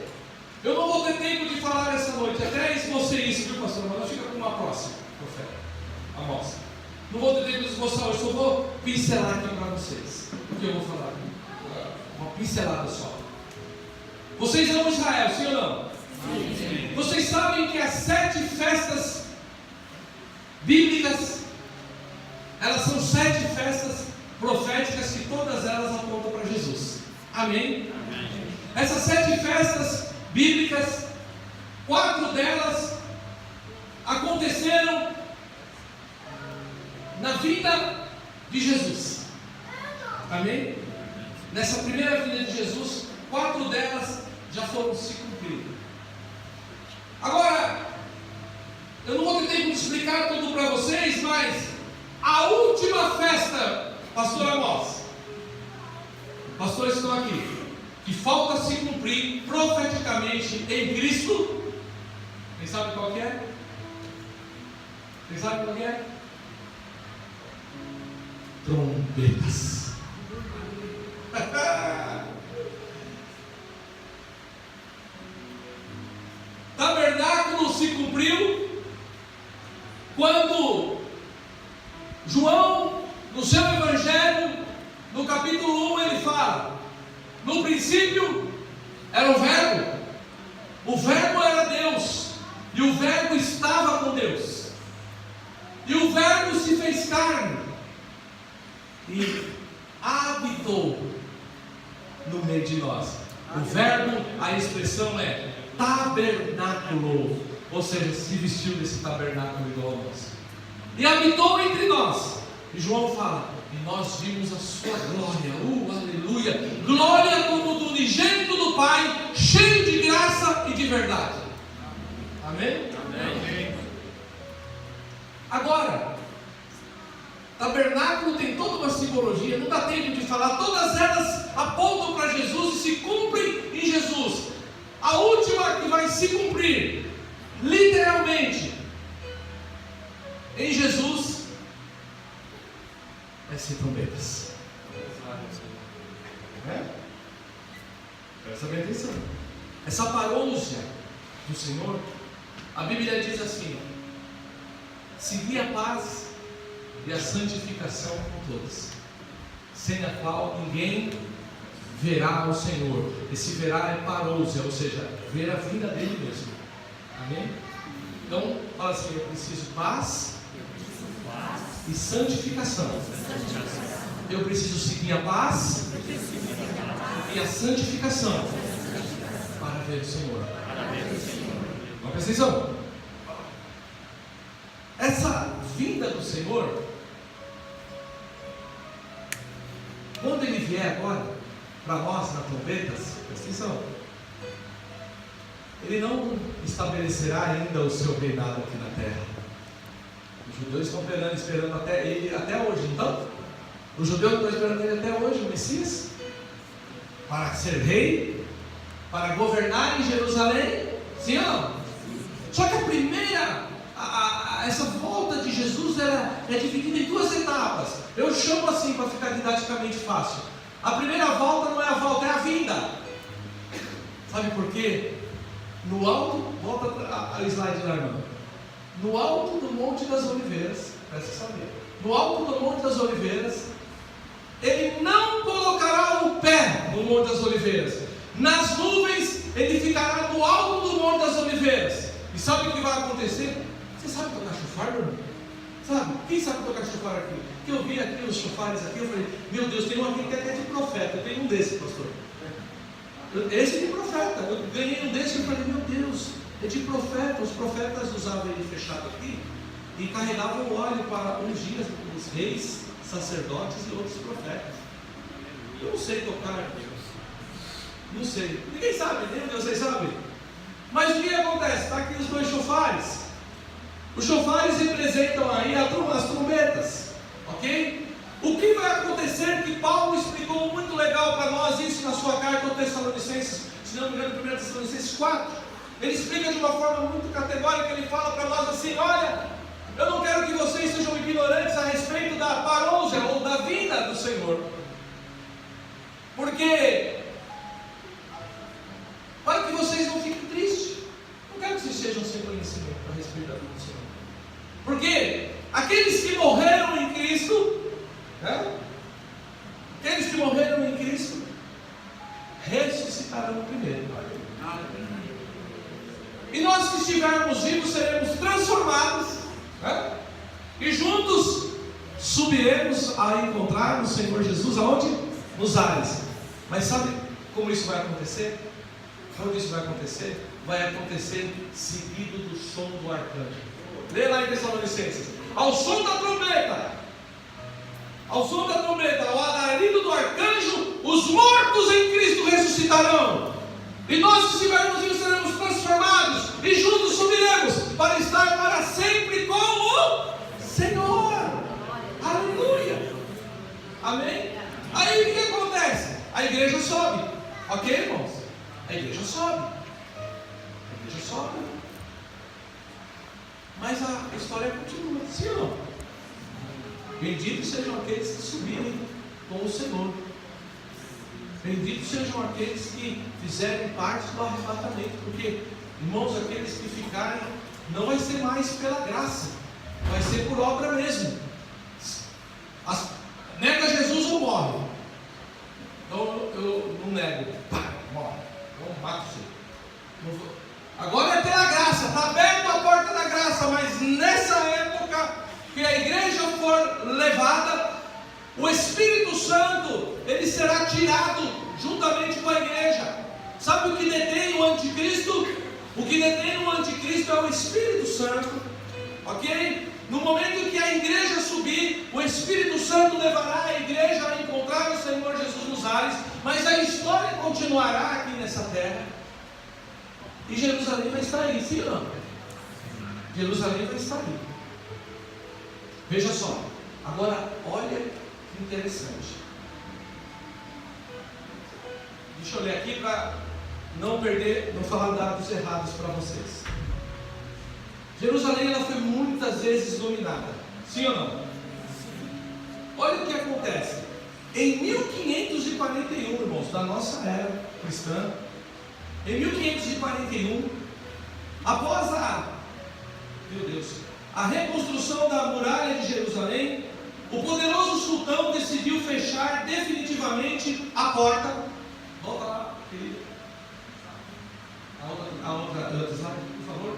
Speaker 3: Eu não vou ter tempo de falar essa noite, até esbocei isso, viu, pastor? Mas fica com uma próxima, profeta, a nossa. Não vou ter tempo de esboçar, eu só vou pincelar aqui para vocês o que eu vou falar. Uma pincelada só. Vocês amam Israel, sim ou não? Sim. Vocês sabem que as 7 festas bíblicas, elas são 7 festas proféticas que todas elas apontam para Jesus. Amém? Amém. Essas 7 festas bíblicas, 4 delas aconteceram na vida de Jesus. Amém? Nessa primeira vida de Jesus, 4 delas já foram se cumpridas. Agora, eu não vou ter tempo de explicar tudo para vocês, mas a última festa Pastor Amós, pastores estão aqui, que falta se cumprir profeticamente em Cristo. Quem sabe qual que é? Quem sabe qual que é? Trombetas. Tabernáculo se cumpriu quando João, no seu evangelho, no capítulo 1, ele fala: no princípio era o verbo era Deus, e o verbo estava com Deus, e o verbo se fez carne e habitou no meio de nós. O verbo, a expressão é tabernáculo, ou seja, se vestiu desse tabernáculo igual a nós, e habitou entre nós. E João fala: e nós vimos a sua glória, aleluia, glória como do unigênito do Pai, cheio de graça e de verdade. Amém?
Speaker 2: Amém.
Speaker 3: Agora, tabernáculo tem toda uma simbologia, não dá tempo de falar, todas elas apontam para Jesus e se cumprem em Jesus. A última que vai se cumprir, literalmente, em Jesus, vai ser trombetas. Presta bem atenção. Essa parousia do Senhor, a Bíblia diz assim: segui a paz e a santificação com todos, sem a qual ninguém verá o Senhor. Esse verá é parousia, ou seja, ver a vinda dele mesmo. Amém? Então, fala assim: eu preciso paz e santificação. Eu preciso seguir a paz e a santificação para ver o Senhor. Não presta atenção. Essa vinda do Senhor, quando Ele vier agora para nós na trombetas, presta atenção, Ele não estabelecerá ainda o seu reinado aqui na terra. Os judeus estão esperando até Ele até hoje. Então, os judeus estão esperando Ele até hoje, o Messias, para ser rei, para governar em Jerusalém. Sim ou não? Só que a primeira, essa volta de Jesus é dividida em duas etapas. Eu chamo assim para ficar didaticamente fácil. A primeira volta não é a volta, é a vinda. Sabe por quê? No alto, volta ao slide lá, irmão. No alto do Monte das Oliveiras, presta saber. No alto do Monte das Oliveiras, Ele não colocará o pé no Monte das Oliveiras. Nas nuvens, Ele ficará no alto do Monte das Oliveiras. E sabe o que vai acontecer? Você sabe tocar chofar, meu irmão? Sabe? Quem sabe tocar chofar aqui? Que eu vi aqui os chofares aqui, eu falei: meu Deus, tem um aqui que é de profeta. Eu tenho um desse, pastor. Esse é de profeta. Eu ganhei um desse e falei: meu Deus, é de profeta. Os profetas usavam ele fechado aqui e carregavam o óleo para ungir os reis, sacerdotes e outros profetas. Eu não sei tocar, não sei. Ninguém sabe, nem vocês sabem. Mas o que acontece? Está aqui os dois chofares. Os chofares representam aí as trombetas, ok? O que vai acontecer, que Paulo explicou muito legal para nós isso na sua carta aos Tessalonicenses, se não me engano, 1 Tessalonicenses 4. Ele explica de uma forma muito categórica. Ele fala para nós assim: olha, eu não quero que vocês sejam ignorantes a respeito da parousia ou da vinda do Senhor, porque para que vocês não fiquem tristes, não quero que vocês sejam sem conhecimento a respeito da vinda do Senhor, porque aqueles que morreram em Cristo, aqueles que morreram em Cristo ressuscitarão primeiro. E nós que estivermos vivos seremos transformados, e juntos subiremos a encontrar o Senhor Jesus aonde? Nos ares. Mas sabe como isso vai acontecer? Quando isso vai acontecer? Vai acontecer seguido do som do arcanjo. Lê lá em Tessalonicenses: ao som da trombeta, ao alarido do arcanjo, os mortos em Cristo ressuscitarão. E nós que estivermos vivos seremos transformados e juntos subiremos para estar para sempre com o Senhor. Aleluia. Amém. sobra. Mas a história continua, sim ou não? Benditos sejam aqueles que subirem com o Senhor. Benditos sejam aqueles que fizerem parte do arrebatamento. Porque, irmãos, aqueles que ficarem, não vai ser mais pela graça, vai ser por obra mesmo. Nega Jesus ou morre? Então eu não nego. Morre. Não mato você. Agora é pela graça, está aberta a porta da graça, mas nessa época que a igreja for levada, o Espírito Santo, ele será tirado juntamente com a igreja. Sabe o que detém o anticristo? O que detém o anticristo é o Espírito Santo, ok? No momento que a igreja subir, o Espírito Santo levará a igreja a encontrar o Senhor Jesus nos ares, mas a história continuará aqui nessa terra, e Jerusalém vai estar aí, sim ou não? Jerusalém vai estar aí. Veja só, agora olha que interessante. Deixa eu ler aqui para não perder, não falar dados errados para vocês. Jerusalém ela foi muitas vezes dominada, sim ou não? Olha o que acontece. Em 1541, irmãos, da nossa era cristã, em 1541, após a reconstrução da muralha de Jerusalém, o poderoso sultão decidiu fechar definitivamente a porta. Volta lá, querido. A outra slide, por favor.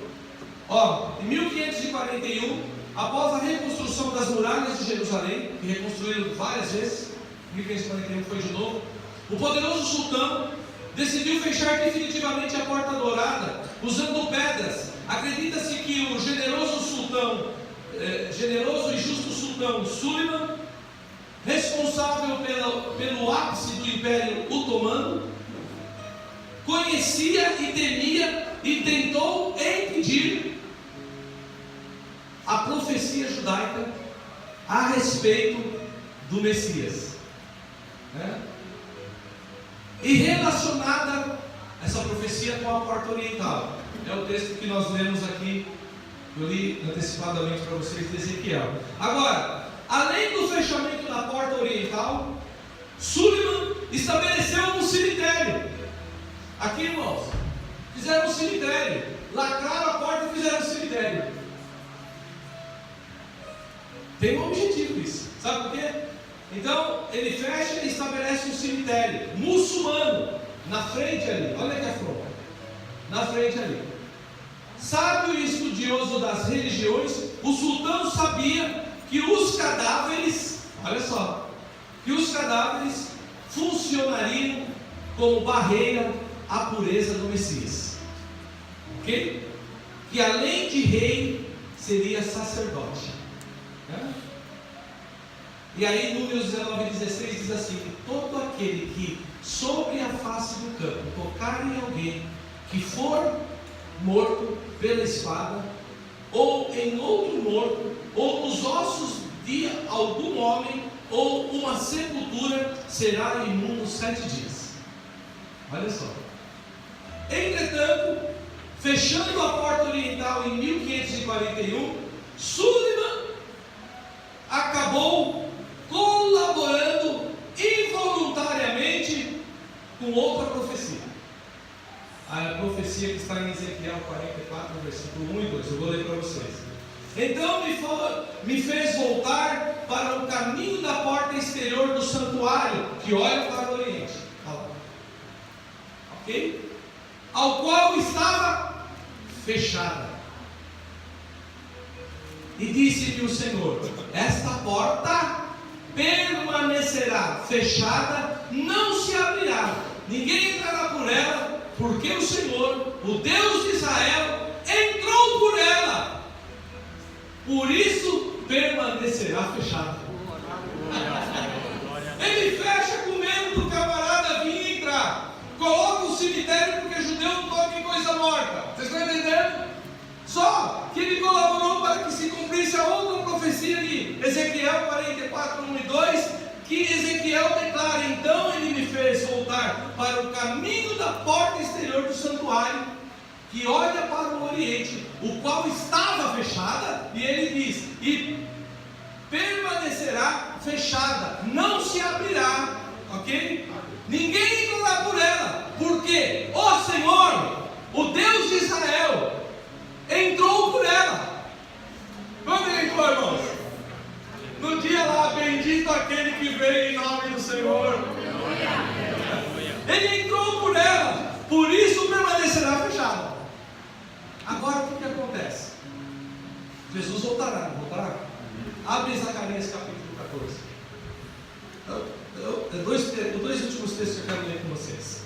Speaker 3: Em 1541, após a reconstrução das muralhas de Jerusalém, que reconstruíram várias vezes, 1541 foi de novo, o poderoso sultão decidiu fechar definitivamente a porta dourada, usando pedras. Acredita-se que o generoso e justo sultão Suleiman, responsável pelo ápice do Império Otomano, conhecia e temia e tentou impedir a profecia judaica a respeito do Messias, né? E relacionada essa profecia com a porta oriental, é o texto que nós lemos aqui, eu li antecipadamente para vocês de Ezequiel. Agora, além do fechamento da porta oriental, Suleiman estabeleceu um cemitério. Aqui, irmãos, fizeram um cemitério, lacraram a porta e fizeram um cemitério. Tem um objetivo isso, sabe por quê? Então, ele fecha e estabelece um cemitério muçulmano na frente ali. Olha que afronta. Na frente ali. Sábio e estudioso das religiões, o sultão sabia que os cadáveres, olha só, que os cadáveres funcionariam como barreira à pureza do Messias. Ok? Que além de rei, seria sacerdote. Né? E aí, Números 19:16 diz assim: que todo aquele que sobre a face do campo tocar em alguém que for morto pela espada, ou em outro morto, ou nos ossos de algum homem, ou uma sepultura, será imundo 7 dias. Olha só. Entretanto, fechando a porta oriental em 1541, Suleiman acabou colaborando involuntariamente com outra profecia. A profecia que está em Ezequiel 44, versículo 1 e 2. Eu vou ler para vocês. Então me fez voltar para o caminho da porta exterior do santuário, que olha para o oriente. Ok? Ao qual estava fechada. E disse-lhe o Senhor: esta porta permanecerá fechada, não se abrirá, ninguém entrará por ela, porque o Senhor, o Deus de Israel, entrou por ela, por isso permanecerá fechada. Ele fecha com medo do camarada vir entrar, coloca um cemitério, porque judeu não toca em coisa morta. Vocês estão entendendo? Só que ele colaborou para que se cumprisse a outra profecia de Ezequiel 44, 1 e 2, que Ezequiel declara: então ele me fez voltar para o caminho da porta exterior do santuário, que olha para o Oriente, o qual estava fechada, e ele diz: e permanecerá fechada, não se abrirá, ok? Ninguém entrará por ela, porque o Senhor, o Deus de Israel, entrou por ela. Quando ele entrou, irmãos? No dia lá, bendito aquele que veio em nome do Senhor. Ele entrou por ela, por isso permanecerá fechada. Agora o que acontece? Jesus voltará, não voltará? Abre Zacarias capítulo 14. Dois últimos textos que eu quero ler com vocês.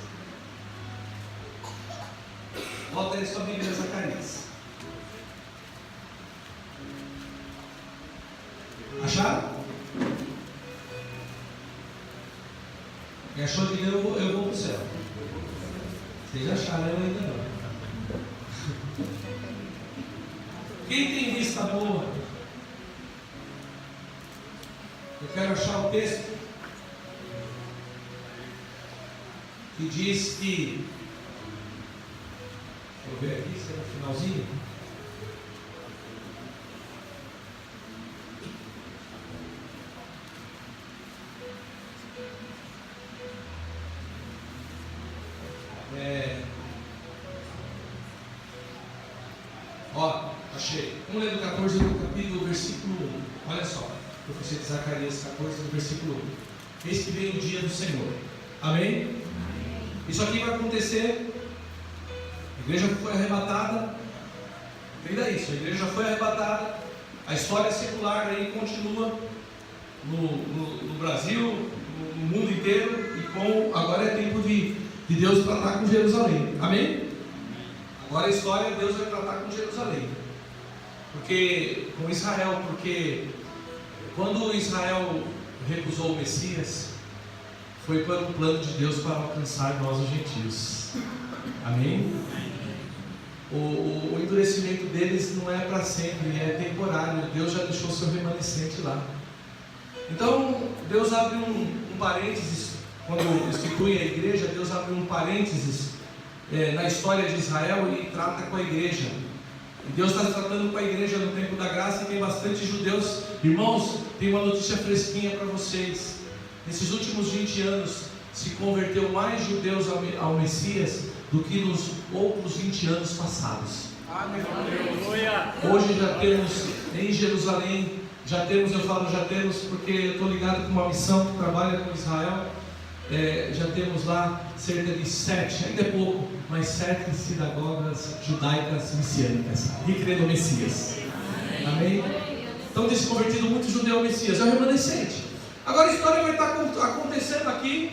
Speaker 3: Volta aí sua Bíblia, Zacarias. Acharam? Quem achou de ler, eu vou para o céu. Vocês acharam, eu ainda não. Quem tem vista boa? Eu quero achar o texto que diz que, deixa eu ver aqui, se é no finalzinho. Achei. Vamos ler do 14 do capítulo, versículo 1. Olha só, profecia de Zacarias 14, do versículo 1. Eis que vem o dia do Senhor. Amém? Isso aqui vai acontecer. A igreja foi arrebatada. Entenda isso, a igreja foi arrebatada. A história secular aí continua no Brasil, no mundo inteiro. E agora é tempo de Deus tratar com Jerusalém. Amém? Agora a história, Deus vai tratar com Jerusalém. Com Israel, porque quando Israel recusou o Messias, foi para o plano de Deus para alcançar nós os gentios. Amém? O endurecimento deles não é para sempre, é temporário. Deus já deixou seu remanescente lá. Então Deus abre um parênteses. Quando institui a igreja, Deus abre um parênteses na história de Israel e trata com a igreja. E Deus está tratando com a igreja no tempo da graça, e tem bastante judeus. Irmãos, tem uma notícia fresquinha para vocês. Nesses últimos 20 anos se converteu mais judeus ao Messias do que nos outros 20 anos passados. Hoje já temos em Jerusalém, eu falo já temos porque eu estou ligado com uma missão que trabalha com Israel. Já temos lá cerca de 7, ainda é pouco, mas 7 sinagogas judaicas messiânicas, que creem no Messias. Amém? Então tem se convertido muito judeu ao Messias, é o remanescente. Agora a história vai estar acontecendo aqui.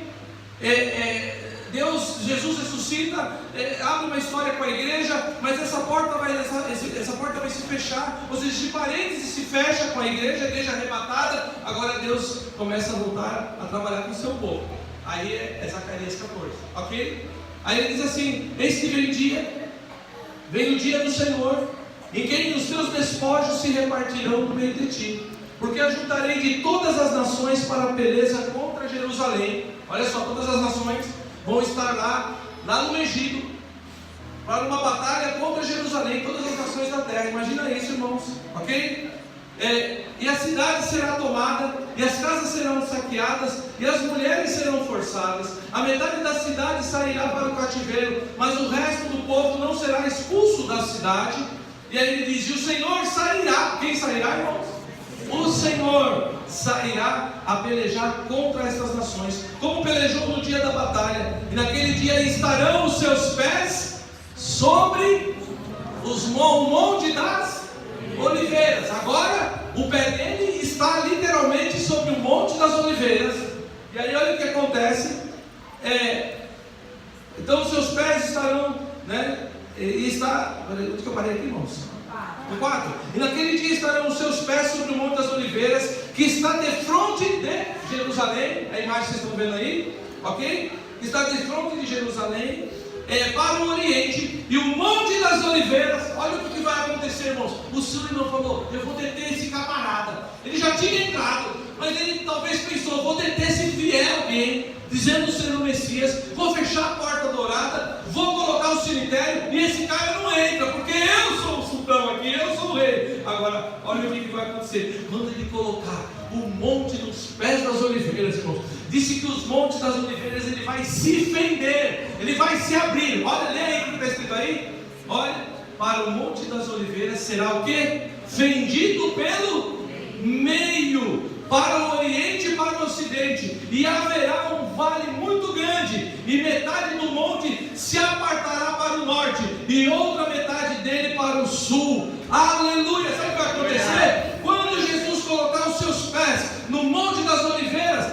Speaker 3: Jesus ressuscita, abre uma história com a igreja, mas essa porta vai se fechar. Ou seja, de parênteses se fecha com a igreja arrebatada. Agora Deus começa a voltar a trabalhar com o seu povo. Aí é Zacarias 14, ok? Aí ele diz assim: eis que vem o dia do Senhor, em que os teus despojos se repartirão no meio de ti, porque ajuntarei de todas as nações para a beleza contra Jerusalém. Olha só, todas as nações vão estar lá no Egito, para uma batalha contra Jerusalém, todas as nações da terra. Imagina isso, irmãos, ok? E a cidade será tomada, e as casas serão saqueadas, e as mulheres serão forçadas. A metade da cidade sairá para o cativeiro, mas o resto do povo não será expulso da cidade. E aí ele diz: e o Senhor sairá. Quem sairá, irmãos? O Senhor sairá a pelejar contra estas nações, como pelejou no dia da batalha. E naquele dia estarão os seus pés sobre o monte das oliveiras. Agora o pé dele está literalmente sobre o monte das oliveiras. E aí olha o que acontece. Então os seus pés estarão, onde que eu parei aqui, irmãos? No 4. E naquele dia estarão os seus pés sobre o monte das oliveiras, que está defronte de Jerusalém. A imagem vocês estão vendo aí, ok? Está defronte de Jerusalém, para o oriente, e o monte das oliveiras. Olha o que vai acontecer, irmãos. O Sullivan falou: eu vou deter esse camarada. Ele já tinha entrado, mas ele talvez pensou: vou deter se vier alguém. dizendo ser o Messias, vou fechar a porta dourada, vou colocar o cemitério, e esse cara não entra, porque eu sou o sultão aqui, eu sou o rei. Agora, olha o que vai acontecer, quando ele colocar o monte nos pés das oliveiras, irmãos, disse que os montes das oliveiras, ele vai se fender, ele vai se abrir. Olha, lê aí o que está escrito aí, olha, para o monte das oliveiras será o que? Fendido pelo meio, para o oriente e para o ocidente, e haverá um vale muito grande, e metade do monte se apartará para o norte, e outra metade dele para o sul. Aleluia! Sabe o que vai acontecer? Quando Jesus colocar os seus pés no monte das oliveiras,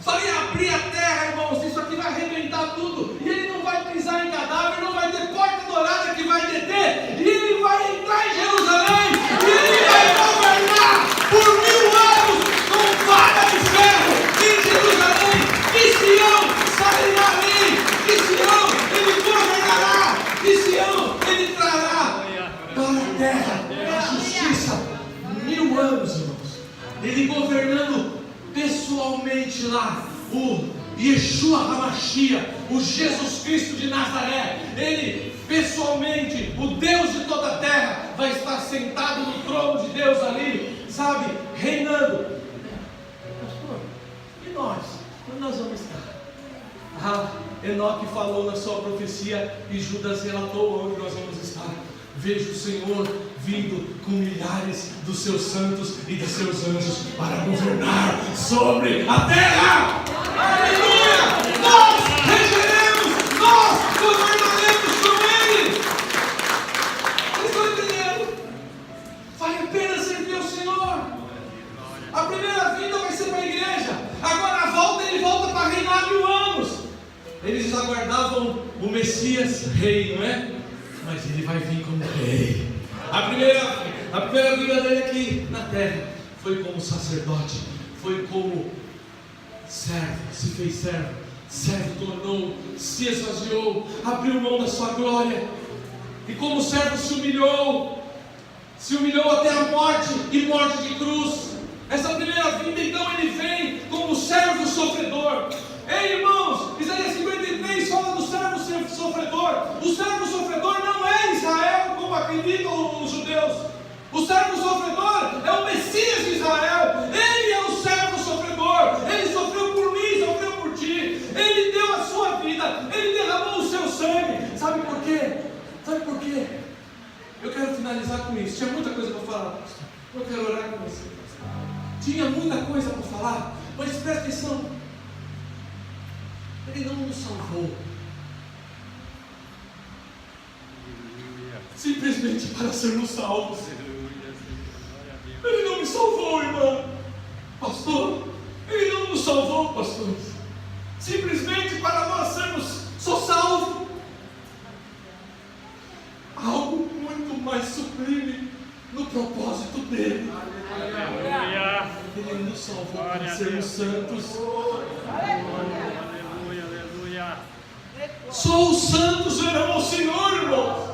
Speaker 3: vai abrir a terra, irmãos, isso aqui vai arrebentar tudo, e ele não vai pisar em cadáver, não vai ter porta dourada que vai deter, e ele vai entrar em Jerusalém, e ele vai governar por 1000 anos com vara de ferro em Jerusalém. De Sião sairá lei, de Sião ele governará, de Sião ele trará para a terra a justiça. 1000 anos, irmãos, ele governando pessoalmente lá, o Yeshua HaMashiach, o Jesus Cristo de Nazaré, ele pessoalmente, o Deus de toda a terra, vai estar sentado no trono de Deus ali, sabe, reinando. Pastor, e nós? Onde nós vamos estar? Enoque falou na sua profecia e Judas relatou onde nós vamos estar. Vejo o Senhor vindo com milhares dos seus santos e de seus anjos para governar sobre a terra. Aleluia! Nós regeremos, nós governaremos com Ele. Vocês estão entendendo? Vale a pena servir ao Senhor. A primeira vinda vai ser para a igreja, agora a volta, ele volta para reinar 1000 anos. Eles aguardavam o Messias rei, não é? Mas ele vai vir como rei. A primeira vida dele aqui na terra foi como sacerdote, foi como servo, se fez servo tornou, se esvaziou, abriu mão da sua glória, e como servo se humilhou até a morte, e morte de cruz. Essa primeira vinda, então, ele vem como servo sofredor. Ei, irmãos, Isaías 53 fala do servo sofredor. O servo sofredor não é Israel, como acreditam os judeus. O servo sofredor é o Messias de Israel. Ele é o servo sofredor. Ele sofreu por mim, sofreu por ti. Ele deu a sua vida, ele derramou o seu sangue. Sabe por quê? Sabe por quê? Eu quero finalizar com isso. Tinha muita coisa para falar, pastor. Eu quero orar com você. Tinha muita coisa para falar, mas presta atenção. Ele não nos salvou simplesmente para sermos salvos. Ele não me salvou, irmão, pastor. Ele não nos salvou, pastor, simplesmente para nós sermos só salvos. Algo muito mais sublime no propósito dele. Ele nos salvou para sermos santos. Só os santos verão ao Senhor, irmãos.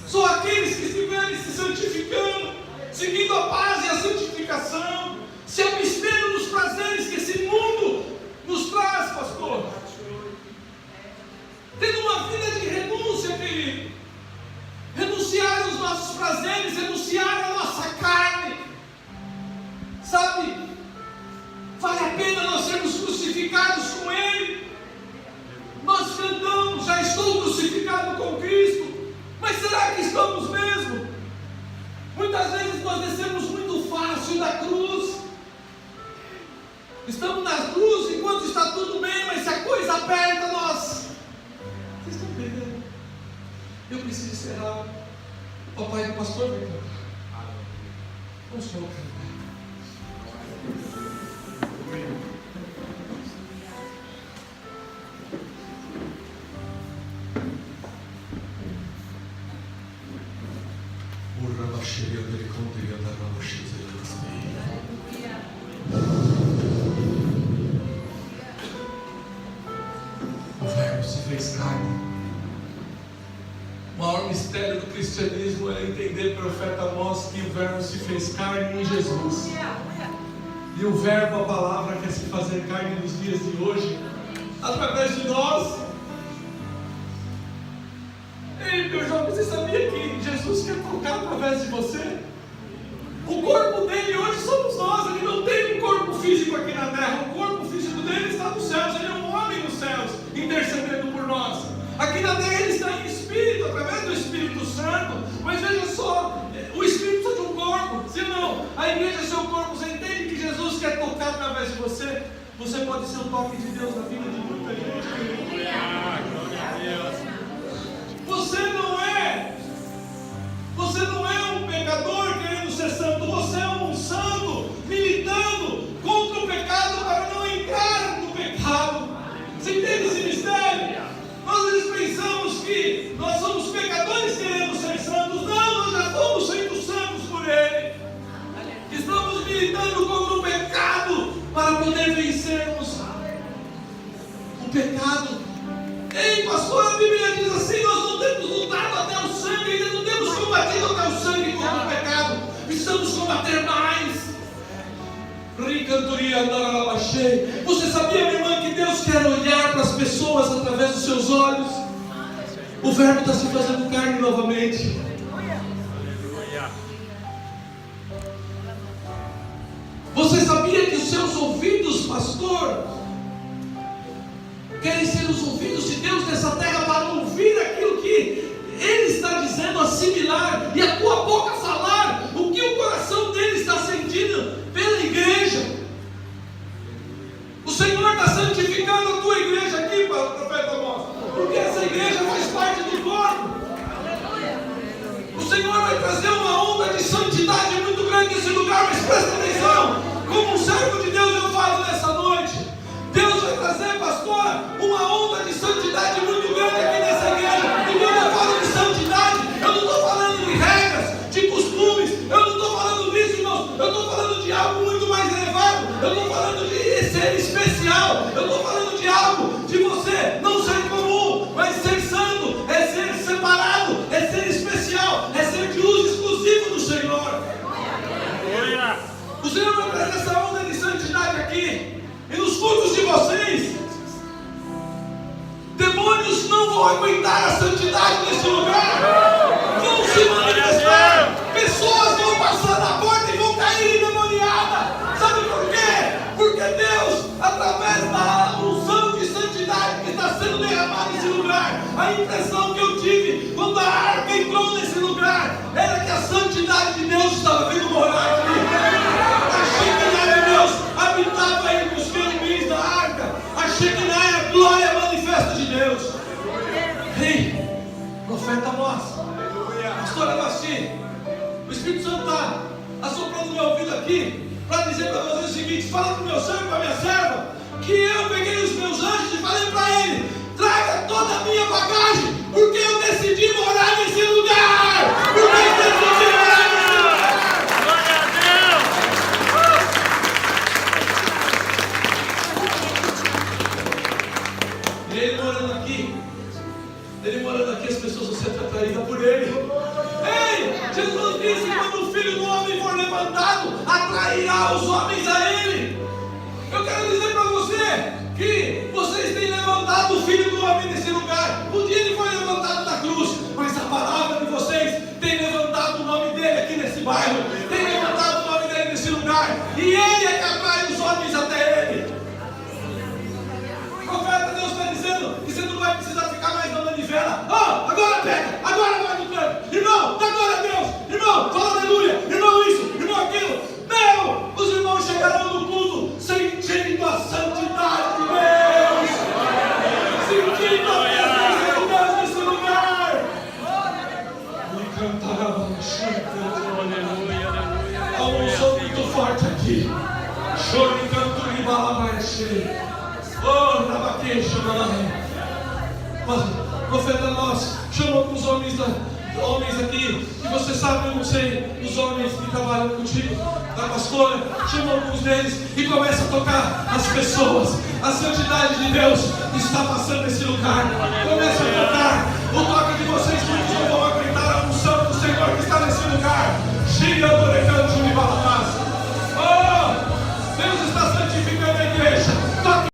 Speaker 3: Só aqueles que estiverem se santificando, seguindo a paz e a santificação, se abstendo dos prazeres que esse mundo nos traz, pastor. Tendo uma vida de renúncia, querido. Renunciar aos nossos prazeres, renunciar à nossa carne. Sabe? Vale a pena nós sermos crucificados com Ele. Nós cantamos, já estou crucificado com Cristo, mas será que estamos mesmo? Muitas vezes nós descemos muito fácil da cruz, estamos na cruz enquanto está tudo bem, mas se a coisa aperta, nós... Vocês estão entendendo? Eu preciso encerrar. O papai do pastor vai cantar. Vamos colocar. O Verbo se fez carne. O maior mistério do cristianismo é entender, profeta Amós, que o Verbo se fez carne em Jesus. E o verbo, a palavra, quer se fazer carne nos dias de hoje, através de nós. Ei, meu jovem, você sabia que Jesus quer tocar através de você? O corpo dele hoje somos nós. Ele não tem um corpo físico aqui na terra. O corpo físico dele está nos céus. Ele é um homem nos céus, intercedendo por nós. Aqui na terra ele está em espírito, através do Espírito Santo. Mas veja só, o espírito precisa de um corpo. Se não, a igreja é seu corpo. Você entende que Jesus quer tocar através de você? Você pode ser o toque de Deus na vida de muita gente.
Speaker 2: Glória a Deus.
Speaker 3: Você não é um pecador querendo ser santo. Você é um santo militando contra o pecado para não entrar no pecado. Você entende esse mistério? Nós às vezes pensamos que nós somos pecadores querendo ser santos. Não, nós já somos feitos santos por Ele. Estamos militando contra o pecado para poder vencermos o pecado. Ei, pastor, a Bíblia diz assim: nós não temos lutado até o sangue, ainda não temos combatido até o sangue contra o pecado. Precisamos combater mais. Você sabia, minha irmã, que Deus quer olhar para as pessoas através dos seus olhos? O verbo está se fazendo carne novamente. Você sabia que os seus ouvidos, pastor, querem ser os ouvidos de Deus nessa terra para ouvir aquilo que Ele está dizendo, assimilar, e a tua boca falar o que o coração dele está sentindo pela igreja? O Senhor está santificando a tua igreja aqui, profeta Amós, porque essa igreja faz parte do corpo. O Senhor vai trazer uma onda de santidade muito grande nesse lugar, mas presta atenção, como um servo de Deus eu falo nessa noite. Deus vai trazer, pastora, uma onda de santidade muito grande aqui nessa igreja. E quando eu falo de santidade, eu não estou falando de regras, de costumes, eu não estou falando disso, irmãos. Eu estou falando de algo muito mais elevado. Eu estou falando de ser especial. Eu estou falando de algo de você não ser comum, mas ser santo, é ser separado, é ser especial, é ser de uso exclusivo do Senhor. O Senhor vai trazer essa onda de santidade aqui. E nos cultos de vocês, demônios não vão aguentar a santidade nesse lugar. Vão se manifestar. Pessoas vão passar na porta e vão cair endemoniadas. Sabe por quê? Porque Deus, através da unção de santidade que está sendo derramada nesse lugar, a impressão que eu tive quando a arca entrou nesse lugar era que a santidade de Deus estava vindo morar aqui. A Shekinah de Deus habitava entre os querubins da arca. A Shekinah é a glória manifesta de Deus. Ei, profeta Amós, pastora Basti, o Espírito Santo está assoprando no meu ouvido aqui para dizer para vocês o seguinte: fala para o meu servo e para a minha serva que eu peguei os meus anjos e falei para ele: traga toda a minha bagagem, porque eu decidi morar nesse lugar. Porque eu decidi morar nesse lugar. E ele morando aqui, as pessoas vão ser atraídas por ele. Ei, Jesus disse que quando o Filho do Homem for levantado, atrairá os homens a ele. Eu quero dizer para você que vocês têm levantado o Filho do Homem nesse lugar. Um dia ele foi levantado na cruz, mas a palavra de vocês tem levantado o nome dele aqui nesse bairro, tem levantado o nome dele nesse lugar, e ele é que atrai os homens até ele. Profeta, Deus está dizendo que você não vai precisar ficar mais na manivela. Agora pega, agora vai no canto. Irmão, dá glória a Deus. Irmão, fala aleluia. Irmão isso, irmão aquilo. Não, os irmãos chegarão no culto sentindo a santidade de Deus, sentindo a presença de Deus nesse lugar. E cantarão. Há um som muito forte aqui. Choro e canto e balabaixê. Oh, Rabaqueixo, mas profeta Amós chamou alguns homens aqui, que você sabe, eu não sei, os homens que trabalham contigo, da pastora, chamou alguns deles e começa a tocar as pessoas. A santidade de Deus está passando nesse lugar. Começa a